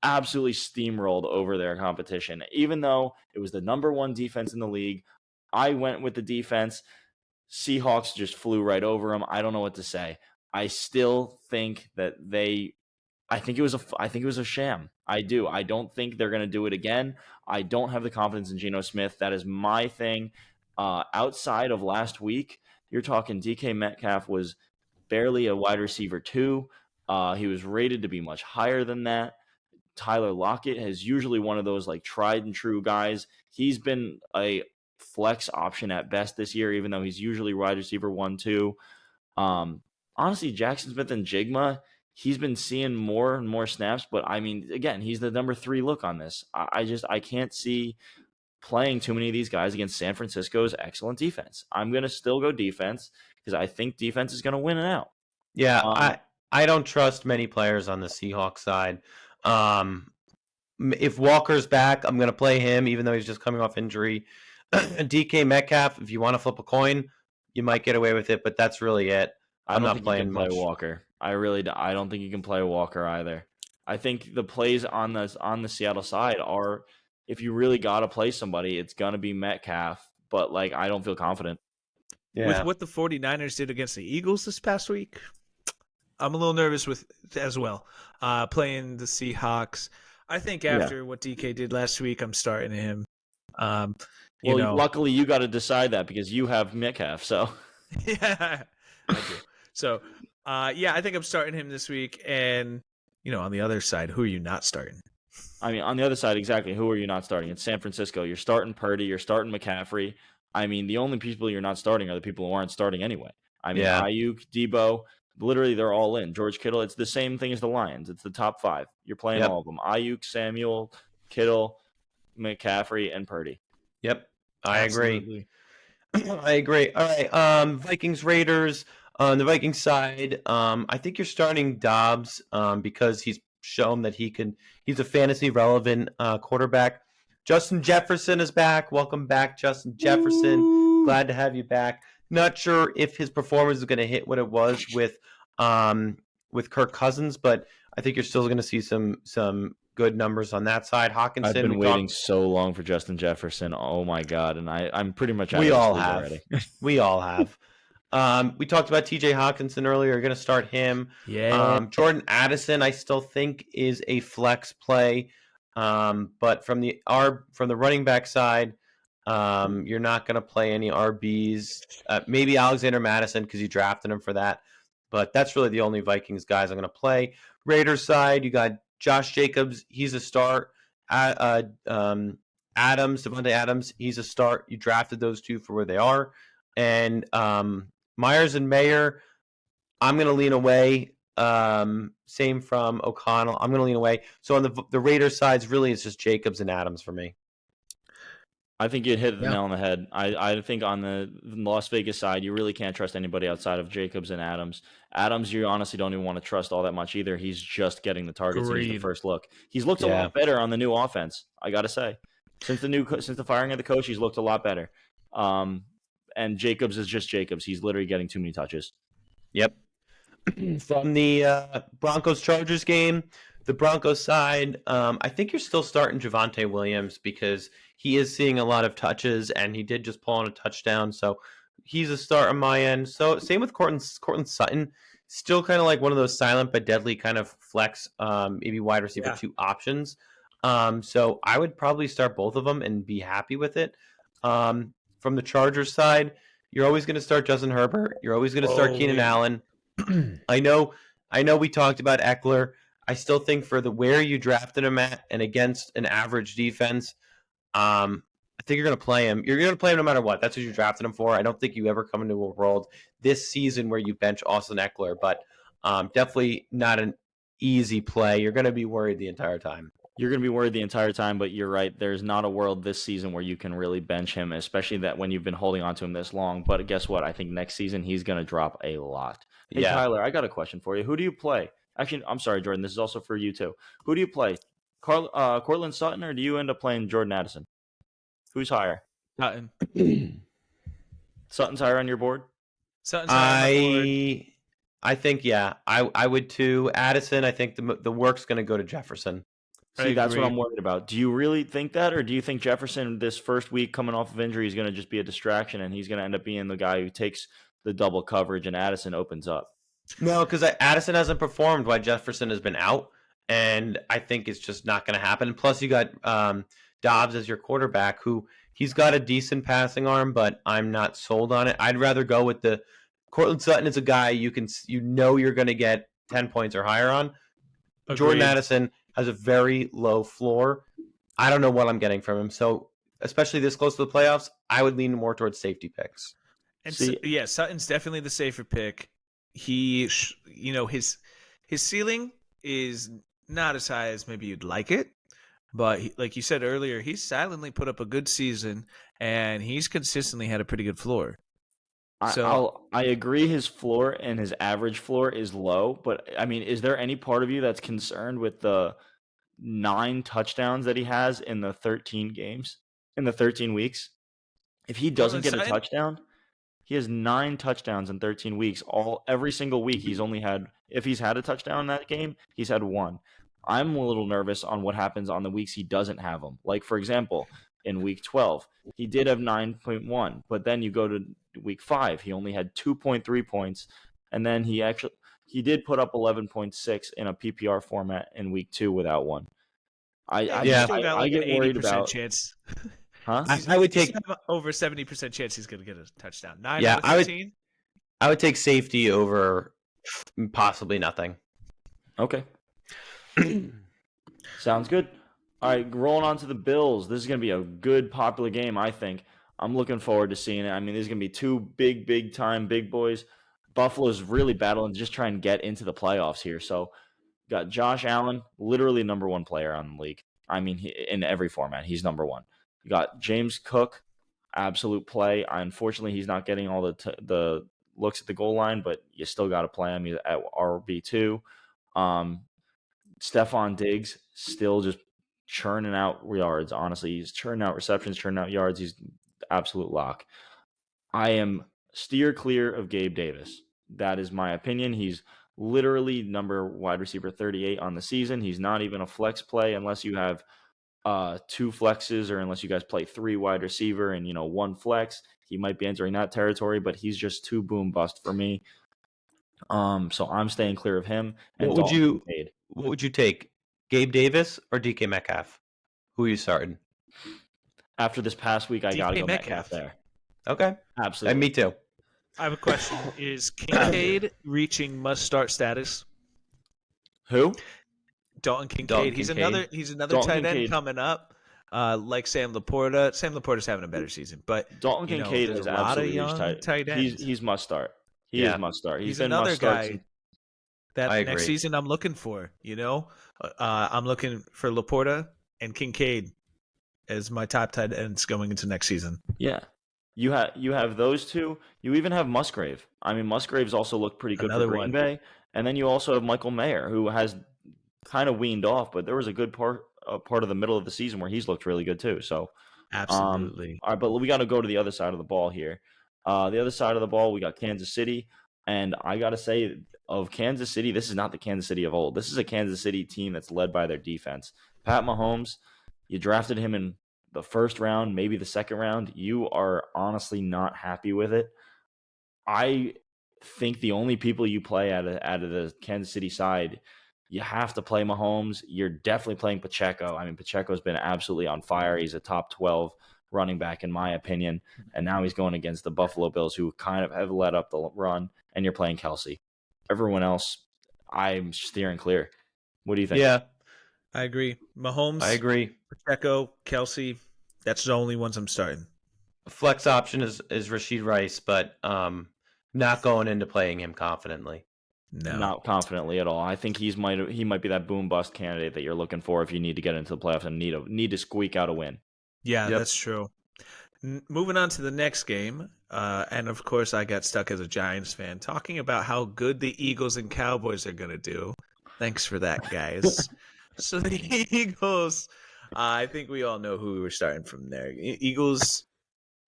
absolutely steamrolled over their competition. Even though it was the number 1 defense in the league, I went with the defense. Seahawks just flew right over them. I don't know what to say. I still think that I think it was a sham. I do. I don't think they're going to do it again. I don't have the confidence in Geno Smith. That is my thing. Outside of last week, You're talking DK Metcalf was barely a wide receiver 2. He was rated to be much higher than that. Tyler Lockett is usually one of those like tried and true guys. He's been a flex option at best this year, even though he's usually wide receiver 1, 2. Honestly, Jackson Smith and Jigma, he's been seeing more and more snaps, but I mean, again, he's the number 3 look on this. I can't see playing too many of these guys against San Francisco's excellent defense. I'm going to still go defense because I think defense is going to win it out. Yeah, I don't trust many players on the Seahawks side. If Walker's back, I'm going to play him, even though he's just coming off injury. DK Metcalf, if you want to flip a coin, you might get away with it, but that's really it. I'm not playing much. Walker. I don't think you can play Walker either. I think the plays on the Seattle side are, if you really got to play somebody, it's going to be Metcalf, but like I don't feel confident. Yeah. With what the 49ers did against the Eagles this past week, I'm a little nervous with as well. Playing the Seahawks. I think after what DK did last week, I'm starting him. Luckily you got to decide that because you have Metcalf, so. Yeah, I do. So, I think I'm starting him this week. And, on the other side, who are you not starting? I mean, on the other side, exactly. Who are you not starting? It's San Francisco. You're starting Purdy. You're starting McCaffrey. I mean, the only people you're not starting are the people who aren't starting anyway. I mean, Ayuk, Debo, literally they're all in. George Kittle, it's the same thing as the Lions. It's the top 5. You're playing all of them. Ayuk, Samuel, Kittle, McCaffrey, and Purdy. Yep, I agree. I agree. All right, Vikings, Raiders. On the Vikings side, I think you're starting Dobbs because he's shown that he's a fantasy relevant quarterback. Justin Jefferson is back. Welcome back, Justin Jefferson. Ooh. Glad to have you back. Not sure if his performance is going to hit what it was with Kirk Cousins, but I think you're still going to see some good numbers on that side. Hawkinson. I've been waiting so long for Justin Jefferson. Oh my God, and I'm pretty much out we of all sleep have. already. We all have. We talked about TJ Hawkinson earlier. You're going to start him. Yeah. Jordan Addison, I still think is a flex play. But from the running back side, you're not going to play any RBs. Maybe Alexander Madison because you drafted him for that. But that's really the only Vikings guys I'm going to play. Raiders side, you got Josh Jacobs. He's a start. Devontae Adams, he's a start. You drafted those two for where they are. And Myers and Mayer, I'm going to lean away. Same from O'Connell. I'm going to lean away. So on the Raiders sides, really, it's just Jacobs and Adams for me. I think you hit the nail on the head. I think on the Las Vegas side, you really can't trust anybody outside of Jacobs and Adams. Adams, you honestly don't even want to trust all that much either. He's just getting the targets in the first look. He's looked a lot better on the new offense, I got to say. Since the firing of the coach, he's looked a lot better. And Jacobs is just Jacobs. He's literally getting too many touches. Yep. From the Broncos-Chargers game, the Broncos side, I think you're still starting Javonte Williams because he is seeing a lot of touches, and he did just pull on a touchdown. So he's a start on my end. So same with Courtland Sutton. Still kind of like one of those silent but deadly kind of flex, maybe wide receiver 2 options. So I would probably start both of them and be happy with it. From the Chargers side, you're always going to start Justin Herbert. You're always going to start Keenan Allen. I know we talked about Eckler. I still think for where you drafted him at and against an average defense, I think you're going to play him. You're going to play him no matter what. That's what you drafted him for. I don't think you ever come into a world this season where you bench Austin Eckler, but definitely not an easy play. You're going to be worried the entire time. You're going to be worried the entire time, but you're right. There's not a world this season where you can really bench him, especially that when you've been holding on to him this long. But guess what? I think next season he's going to drop a lot. Hey, Tyler, I got a question for you. Who do you play? Actually, I'm sorry, Jordan. This is also for you, too. Who do you play? Courtland Sutton, or do you end up playing Jordan Addison? Who's higher? Sutton. Sutton's higher on your board? Sutton's higher on my board. I think, I would too. Addison, I think the work's going to go to Jefferson. See, that's what I'm worried about. Do you really think that, or do you think Jefferson this first week coming off of injury is going to just be a distraction and he's going to end up being the guy who takes the double coverage and Addison opens up? No, because Addison hasn't performed while Jefferson has been out, and I think it's just not going to happen. Plus, you got Dobbs as your quarterback, who He's got a decent passing arm, but I'm not sold on it. I'd rather go with the Cortland Sutton is a guy you're going to get 10 points or higher on. Agreed. Jordan Addison has a very low floor. I don't know what I'm getting from him. So, especially this close to the playoffs, I would lean more towards safety picks. And Sutton's definitely the safer pick. He, his ceiling is not as high as maybe you'd like it, but like you said earlier, he's silently put up a good season, and he's consistently had a pretty good floor. I agree his floor and his average floor is low, but I mean, is there any part of you that's concerned with the 9 touchdowns that he has in the 13 games, in the 13 weeks? If he doesn't get a touchdown, he has 9 touchdowns in 13 weeks. Every single week if he's had a touchdown in that game, he's had 1. I'm a little nervous on what happens on the weeks he doesn't have them. Like, for example, in week 12, he did have 9.1, but then you go to week 5, he only had 2.3 points, and then he did put up 11.6 in a PPR format in week 2 without one. I get worried about chance. Huh? I would take over 70% chance he's going to get a touchdown. 9 yeah, out of 15? I would take safety over possibly nothing. Okay. Sounds good. All right, rolling on to the Bills. This is going to be a good, popular game, I think. I'm looking forward to seeing it. I mean, there's going to be 2 big-time big boys. Buffalo's really battling to just try and get into the playoffs here. So, got Josh Allen, literally number 1 player on the league. I mean, in every format, he's number 1. You got James Cook, absolute play. Unfortunately, he's not getting all the looks at the goal line, but you still got to play him. He's at RB2. Stephon Diggs still just churning out yards. Honestly, he's churning out receptions, churning out yards. He's absolute lock. I am steer clear of Gabe Davis. That is my opinion. He's literally number wide receiver 38 on the season. He's not even a flex play unless you have 2 flexes, or unless you guys play 3 wide receiver and 1 flex. He might be entering that territory, but he's just too boom bust for me. So I'm staying clear of him. And what would you take? Gabe Davis or DK Metcalf? Who are you starting? After this past week, I gotta go Metcalf there. Okay, absolutely. And me too. I have a question: is Kincaid reaching must-start status? Who? Dalton Kincaid. He's another tight end coming up. Like Sam Laporta. Sam Laporta's having a better season, but Dalton Kincaid is a lot of young tight ends. He's must start. He is must start. He's been another guy that I next season I'm looking for. I'm looking for Laporta and Kincaid as my top tight ends going into next season. Yeah. You have those 2. You even have Musgrave. I mean, Musgrave's also looked pretty good for Green Bay. And then you also have Michael Mayer, who has kind of weaned off, but there was a good part of the middle of the season where he's looked really good too. So absolutely. All right, but we got to go to the other side of the ball here. The other side of the ball, we got Kansas City, and I got to say, of Kansas City, this is not the Kansas City of old. This is a Kansas City team that's led by their defense. Pat Mahomes, you drafted him in the first round, maybe the second round. You are honestly not happy with it. I think the only people you play out of the Kansas City side, you have to play Mahomes. You're definitely playing Pacheco. I mean, Pacheco's been absolutely on fire. He's a top 12 running back, in my opinion. And now he's going against the Buffalo Bills, who kind of have let up the run, and you're playing Kelsey. Everyone else, I'm steering clear. What do you think? Yeah, I agree. Mahomes. I agree. Pacheco, Kelsey. That's the only ones I'm starting. Flex option is Rashid Rice, but not going into playing him confidently. No, not confidently at all. I think he might be that boom bust candidate that you're looking for if you need to get into the playoffs and need to squeak out a win. Yeah, that's true. Moving on to the next game, and of course I got stuck as a Giants fan talking about how good the Eagles and Cowboys are going to do. Thanks for that, guys. So the Eagles, I think we all know who we were starting from there. Eagles,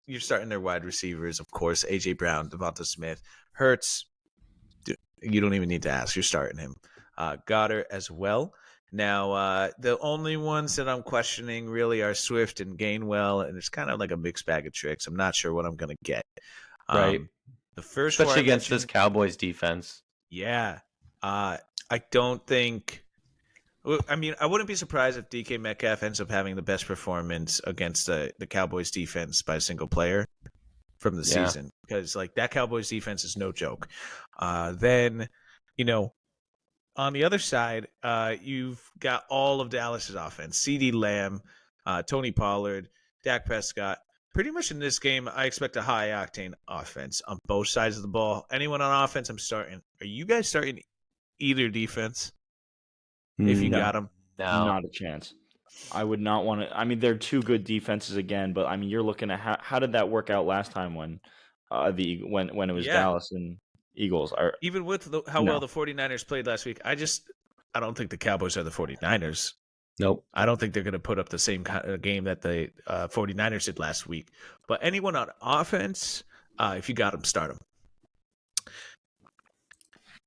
you're starting their wide receivers, of course, A.J. Brown, Devonta Smith. Hurts, you don't even need to ask. You're starting him. Goddard as well. Now, the only ones that I'm questioning really are Swift and Gainwell, and it's kind of like a mixed bag of tricks. I'm not sure what I'm going to get. Right. The first especially against this Cowboys defense. Yeah. I don't think Well, I mean, I wouldn't be surprised if DK Metcalf ends up having the best performance against the Cowboys defense by a single player from the Yeah. season, because like that Cowboys defense is no joke. Then, you know, on the other side, you've got all of Dallas's offense: CeeDee Lamb, Tony Pollard, Dak Prescott. Pretty much in this game, I expect a high octane offense on both sides of the ball. Anyone on offense, I'm starting. Are you guys starting either defense if you No. got them? No. Not a chance. I would not want to. I mean, they're two good defenses again, but I mean, you're looking at how did that work out last time when when it was Yeah. Dallas and Eagles? Even with how No. well the 49ers played last week, I don't think the Cowboys are the 49ers. Nope. I don't think they're going to put up the same kind of game that the 49ers did last week. But anyone on offense, if you got them, start them.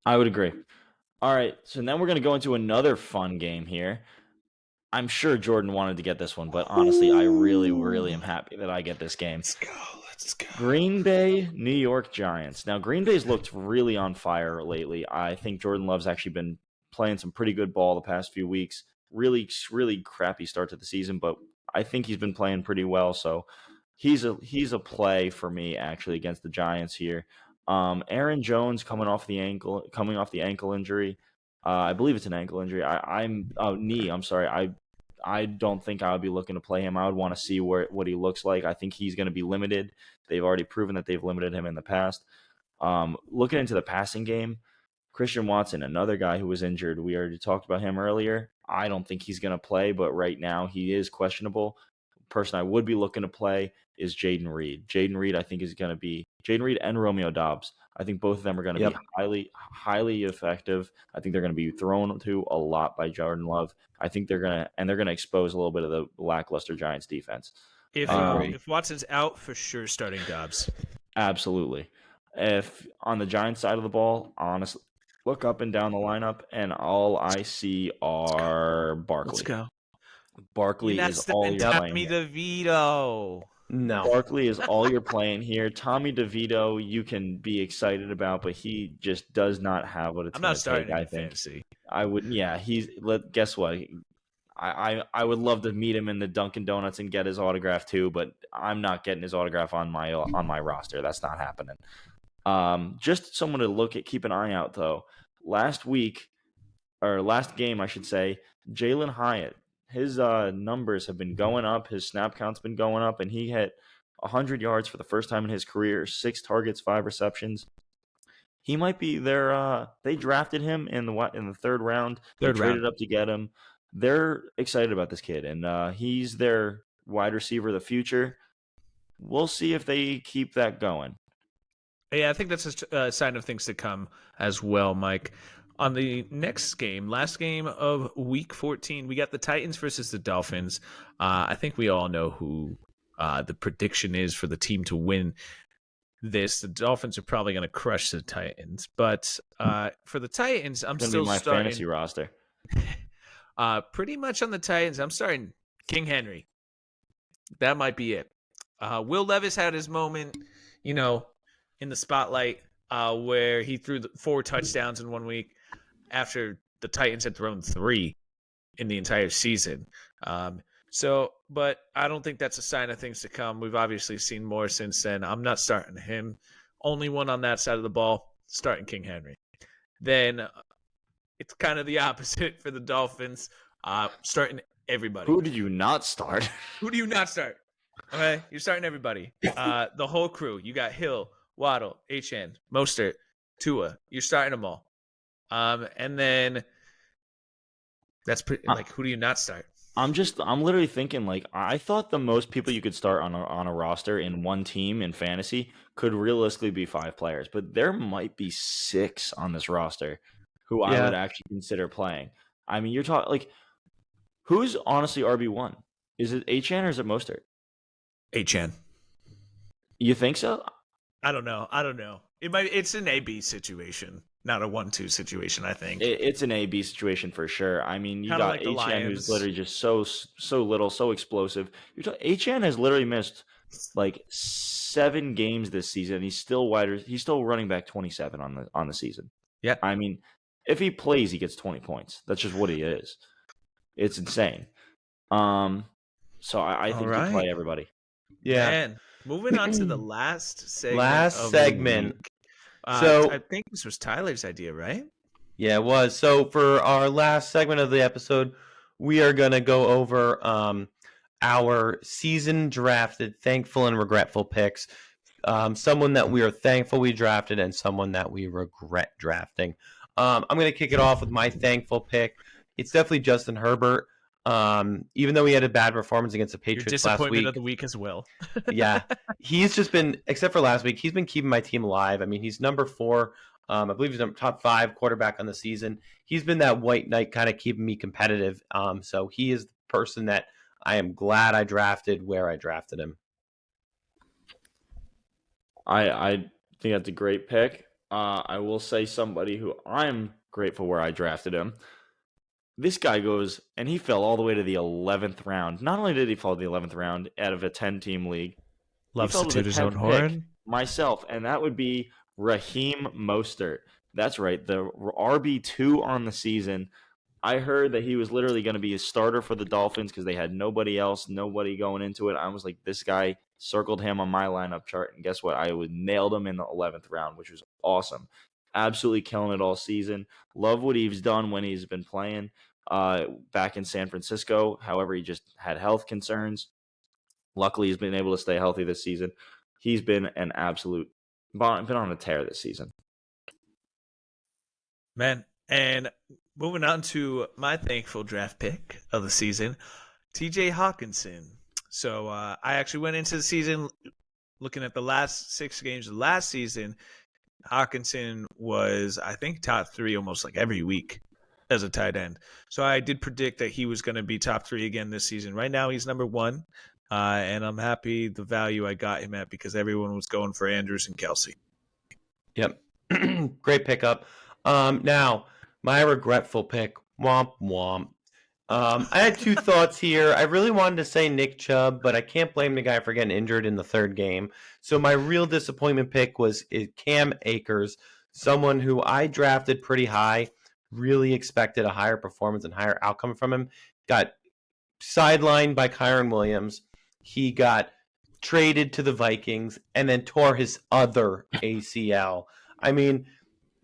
I would agree. All right, so then we're going to go into another fun game here. I'm sure Jordan wanted to get this one, but honestly, I really, really am happy that I get this game. Let's go. Green Bay, New York Giants. Now, Green Bay's looked really on fire lately. I think Jordan Love's actually been playing some pretty good ball the past few weeks. Really, really crappy start to the season, but I think he's been playing pretty well. So he's a play for me actually against the Giants here. Aaron Jones coming off the ankle injury. I believe it's an ankle injury. Knee. I'm sorry. I don't think I would be looking to play him. I would want to see what he looks like. I think he's going to be limited. They've already proven that they've limited him in the past. Looking into the passing game, Christian Watson, another guy who was injured. We already talked about him earlier. I don't think he's going to play, but right now he is questionable. Person I would be looking to play is Jaden Reed. Jaden Reed, I think, is going to be Jaden Reed and Romeo Doubs. I think both of them are going to be highly, highly effective. I think they're going to be thrown to a lot by Jordan Love. I think they're going to expose a little bit of the lackluster Giants defense. If Watson's out, for sure starting Dobbs. Absolutely. If on the Giants side of the ball, honestly, look up and down the lineup, and all I see are Barkley. Let's go. Barkley is all you're playing. Tommy DeVito. No. Barkley is all you're playing here. Tommy DeVito, you can be excited about, but he just does not have what it's going to take. I'm not starting in fantasy. I would, yeah. Guess what? I would love to meet him in the Dunkin' Donuts and get his autograph too, but I'm not getting his autograph on my roster. That's not happening. Just someone to keep an eye out though. Last game, I should say, Jalen Hyatt. His numbers have been going up. His snap count's been going up, and he hit 100 yards for the first time in his career, 6 targets, 5 receptions. He might be their. They drafted him in the third round. They traded up to get him. They're excited about this kid, and he's their wide receiver of the future. We'll see if they keep that going. Yeah, I think that's a sign of things to come as well, Mike. On the next game, last game of Week 14, we got the Titans versus the Dolphins. I think we all know who the prediction is for the team to win this. The Dolphins are probably going to crush the Titans, but for the Titans, I'm still my starting fantasy roster. pretty much on the Titans. I'm starting King Henry. That might be it. Will Levis had his moment, in the spotlight where he threw 4 touchdowns in 1 week after the Titans had thrown 3 in the entire season. But I don't think that's a sign of things to come. We've obviously seen more since then. I'm not starting him. Only one on that side of the ball, starting King Henry. Then it's kind of the opposite for the Dolphins, starting everybody. Who did you not start? Who do you not start? Okay, you're starting everybody. The whole crew. You got Hill, Waddle, HN, Mostert, Tua. You're starting them all. And then that's pretty. Who do you not start? I'm literally thinking, I thought the most people you could start on a roster in one team in fantasy could realistically be 5 players, but there might be 6 on this roster who I would actually consider playing. I mean, you're talking who's honestly RB1? Is it HN or is it Mostert? HN. You think so? I don't know. It's an AB situation, not a 1-2 situation, I think. It's an AB situation for sure. I mean, you got HN who's literally just so little, so explosive. HN has literally missed 7 games this season. He's still running back 27 on the season. Yeah. I mean, if he plays, he gets 20 points. That's just what he is. It's insane. So I think you play everybody. Yeah. Man, moving on to the last segment. Last segment. So I think this was Tyler's idea, right? Yeah, it was. So for our last segment of the episode, we are going to go over our season drafted thankful and regretful picks. Someone that we are thankful we drafted and someone that we regret drafting. I'm going to kick it off with my thankful pick. It's definitely Justin Herbert. Even though he had a bad performance against the Patriots last week. Disappointment of the week as well. Yeah, he's just been, except for last week, he's been keeping my team alive. I mean, he's number 4. I believe he's top 5 quarterback on the season. He's been that white knight kind of keeping me competitive. So he is the person that I am glad I drafted where I drafted him. I think that's a great pick. I will say somebody who I'm grateful where I drafted him. This guy goes, and he fell all the way to the 11th round. Not only did he fall to the 11th round out of a 10-team league, loves to toot his own horn. Myself, and that would be Raheem Mostert. That's right, the RB2 on the season. I heard that he was literally going to be a starter for the Dolphins because they had nobody else, nobody going into it. I was like, this guy, circled him on my lineup chart, and guess what? I nailed him in the 11th round, which was awesome. Absolutely killing it all season. Love what he's done when he's been playing back in San Francisco. However, he just had health concerns. Luckily, he's been able to stay healthy this season. He's been an absolute been on a tear this season. Man, and moving on to my thankful draft pick of the season, TJ Hawkinson. So I actually went into the season looking at the last 6 games of last season. Hawkinson was, I think, top 3 almost like every week as a tight end. So I did predict that he was going to be top 3 again this season. Right now, he's number 1, and I'm happy the value I got him at because everyone was going for Andrews and Kelsey. Yep. Great pickup. Now, my regretful pick, womp womp. I had 2 thoughts here. I really wanted to say Nick Chubb, but I can't blame the guy for getting injured in the 3rd game. So my real disappointment pick was Cam Akers, someone who I drafted pretty high, really expected a higher performance and higher outcome from him. Got sidelined by Kyron Williams. He got traded to the Vikings and then tore his other ACL. I mean,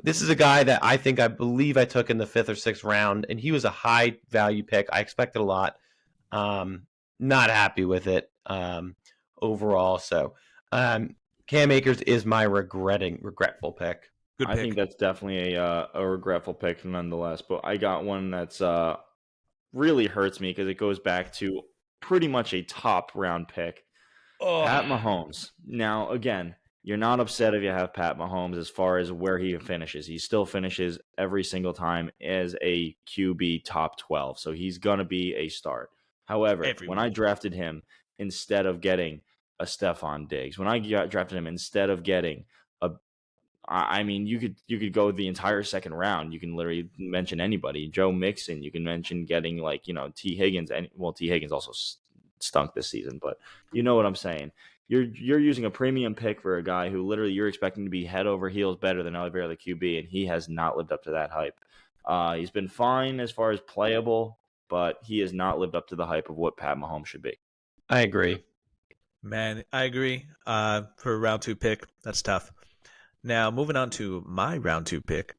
this is a guy that I believe I took in the 5th or 6th round, and he was a high value pick. I expected a lot. Not happy with it overall. So Cam Akers is my regretful pick. Good pick. I think that's definitely a regretful pick nonetheless. But I got one that's really hurts me because it goes back to pretty much a top round pick. Pat Mahomes. Now, again, you're not upset if you have Pat Mahomes as far as where he finishes. He still finishes every single time as a QB top 12. So he's going to be a start. However, when I drafted him instead of getting a Stephon Diggs, when I drafted him instead of getting you could go the entire 2nd round. You can literally mention anybody. Joe Mixon. You can mention getting T. Higgins. T. Higgins also stunk this season, but you know what I'm saying. You're using a premium pick for a guy who literally you're expecting to be head over heels better than every other QB, and he has not lived up to that hype. He's been fine as far as playable, but he has not lived up to the hype of what Pat Mahomes should be. I agree. Man, I agree. For a round 2 pick, that's tough. Now, moving on to my round 2 pick,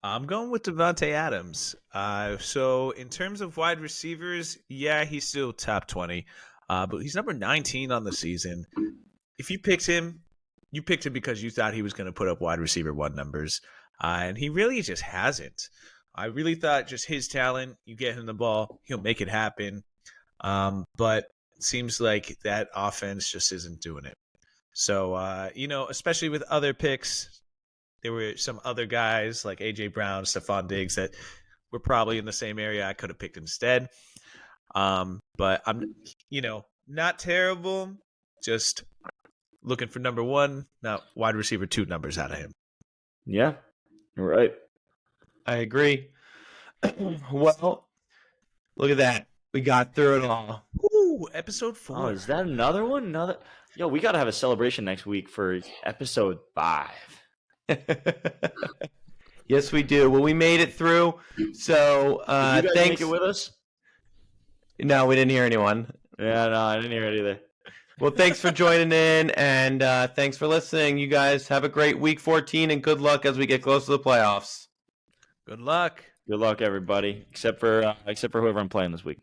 I'm going with Devontae Adams. So in terms of wide receivers, yeah, he's still top 20. But he's number 19 on the season. If you picked him, you picked him because you thought he was going to put up wide receiver 1 numbers. And he really just hasn't. I really thought just his talent, you get him the ball, he'll make it happen. But it seems like that offense just isn't doing it. So, especially with other picks, there were some other guys like A.J. Brown, Stephon Diggs that were probably in the same area I could have picked instead. But I'm, not terrible. Just looking for number 1, not wide receiver 2 numbers out of him. Yeah, you're right. I agree. Well, look at that. We got through it all. Ooh, episode 4. Oh, is that another one? Yo, we got to have a celebration next week for episode 5. Yes, we do. Well, we made it through. So, Did you guys make it with us? No, we didn't hear anyone. Yeah, no, I didn't hear it either. Well, thanks for joining in, and thanks for listening. You guys have a great Week 14, and good luck as we get close to the playoffs. Good luck. Good luck, everybody, except for whoever I'm playing this week.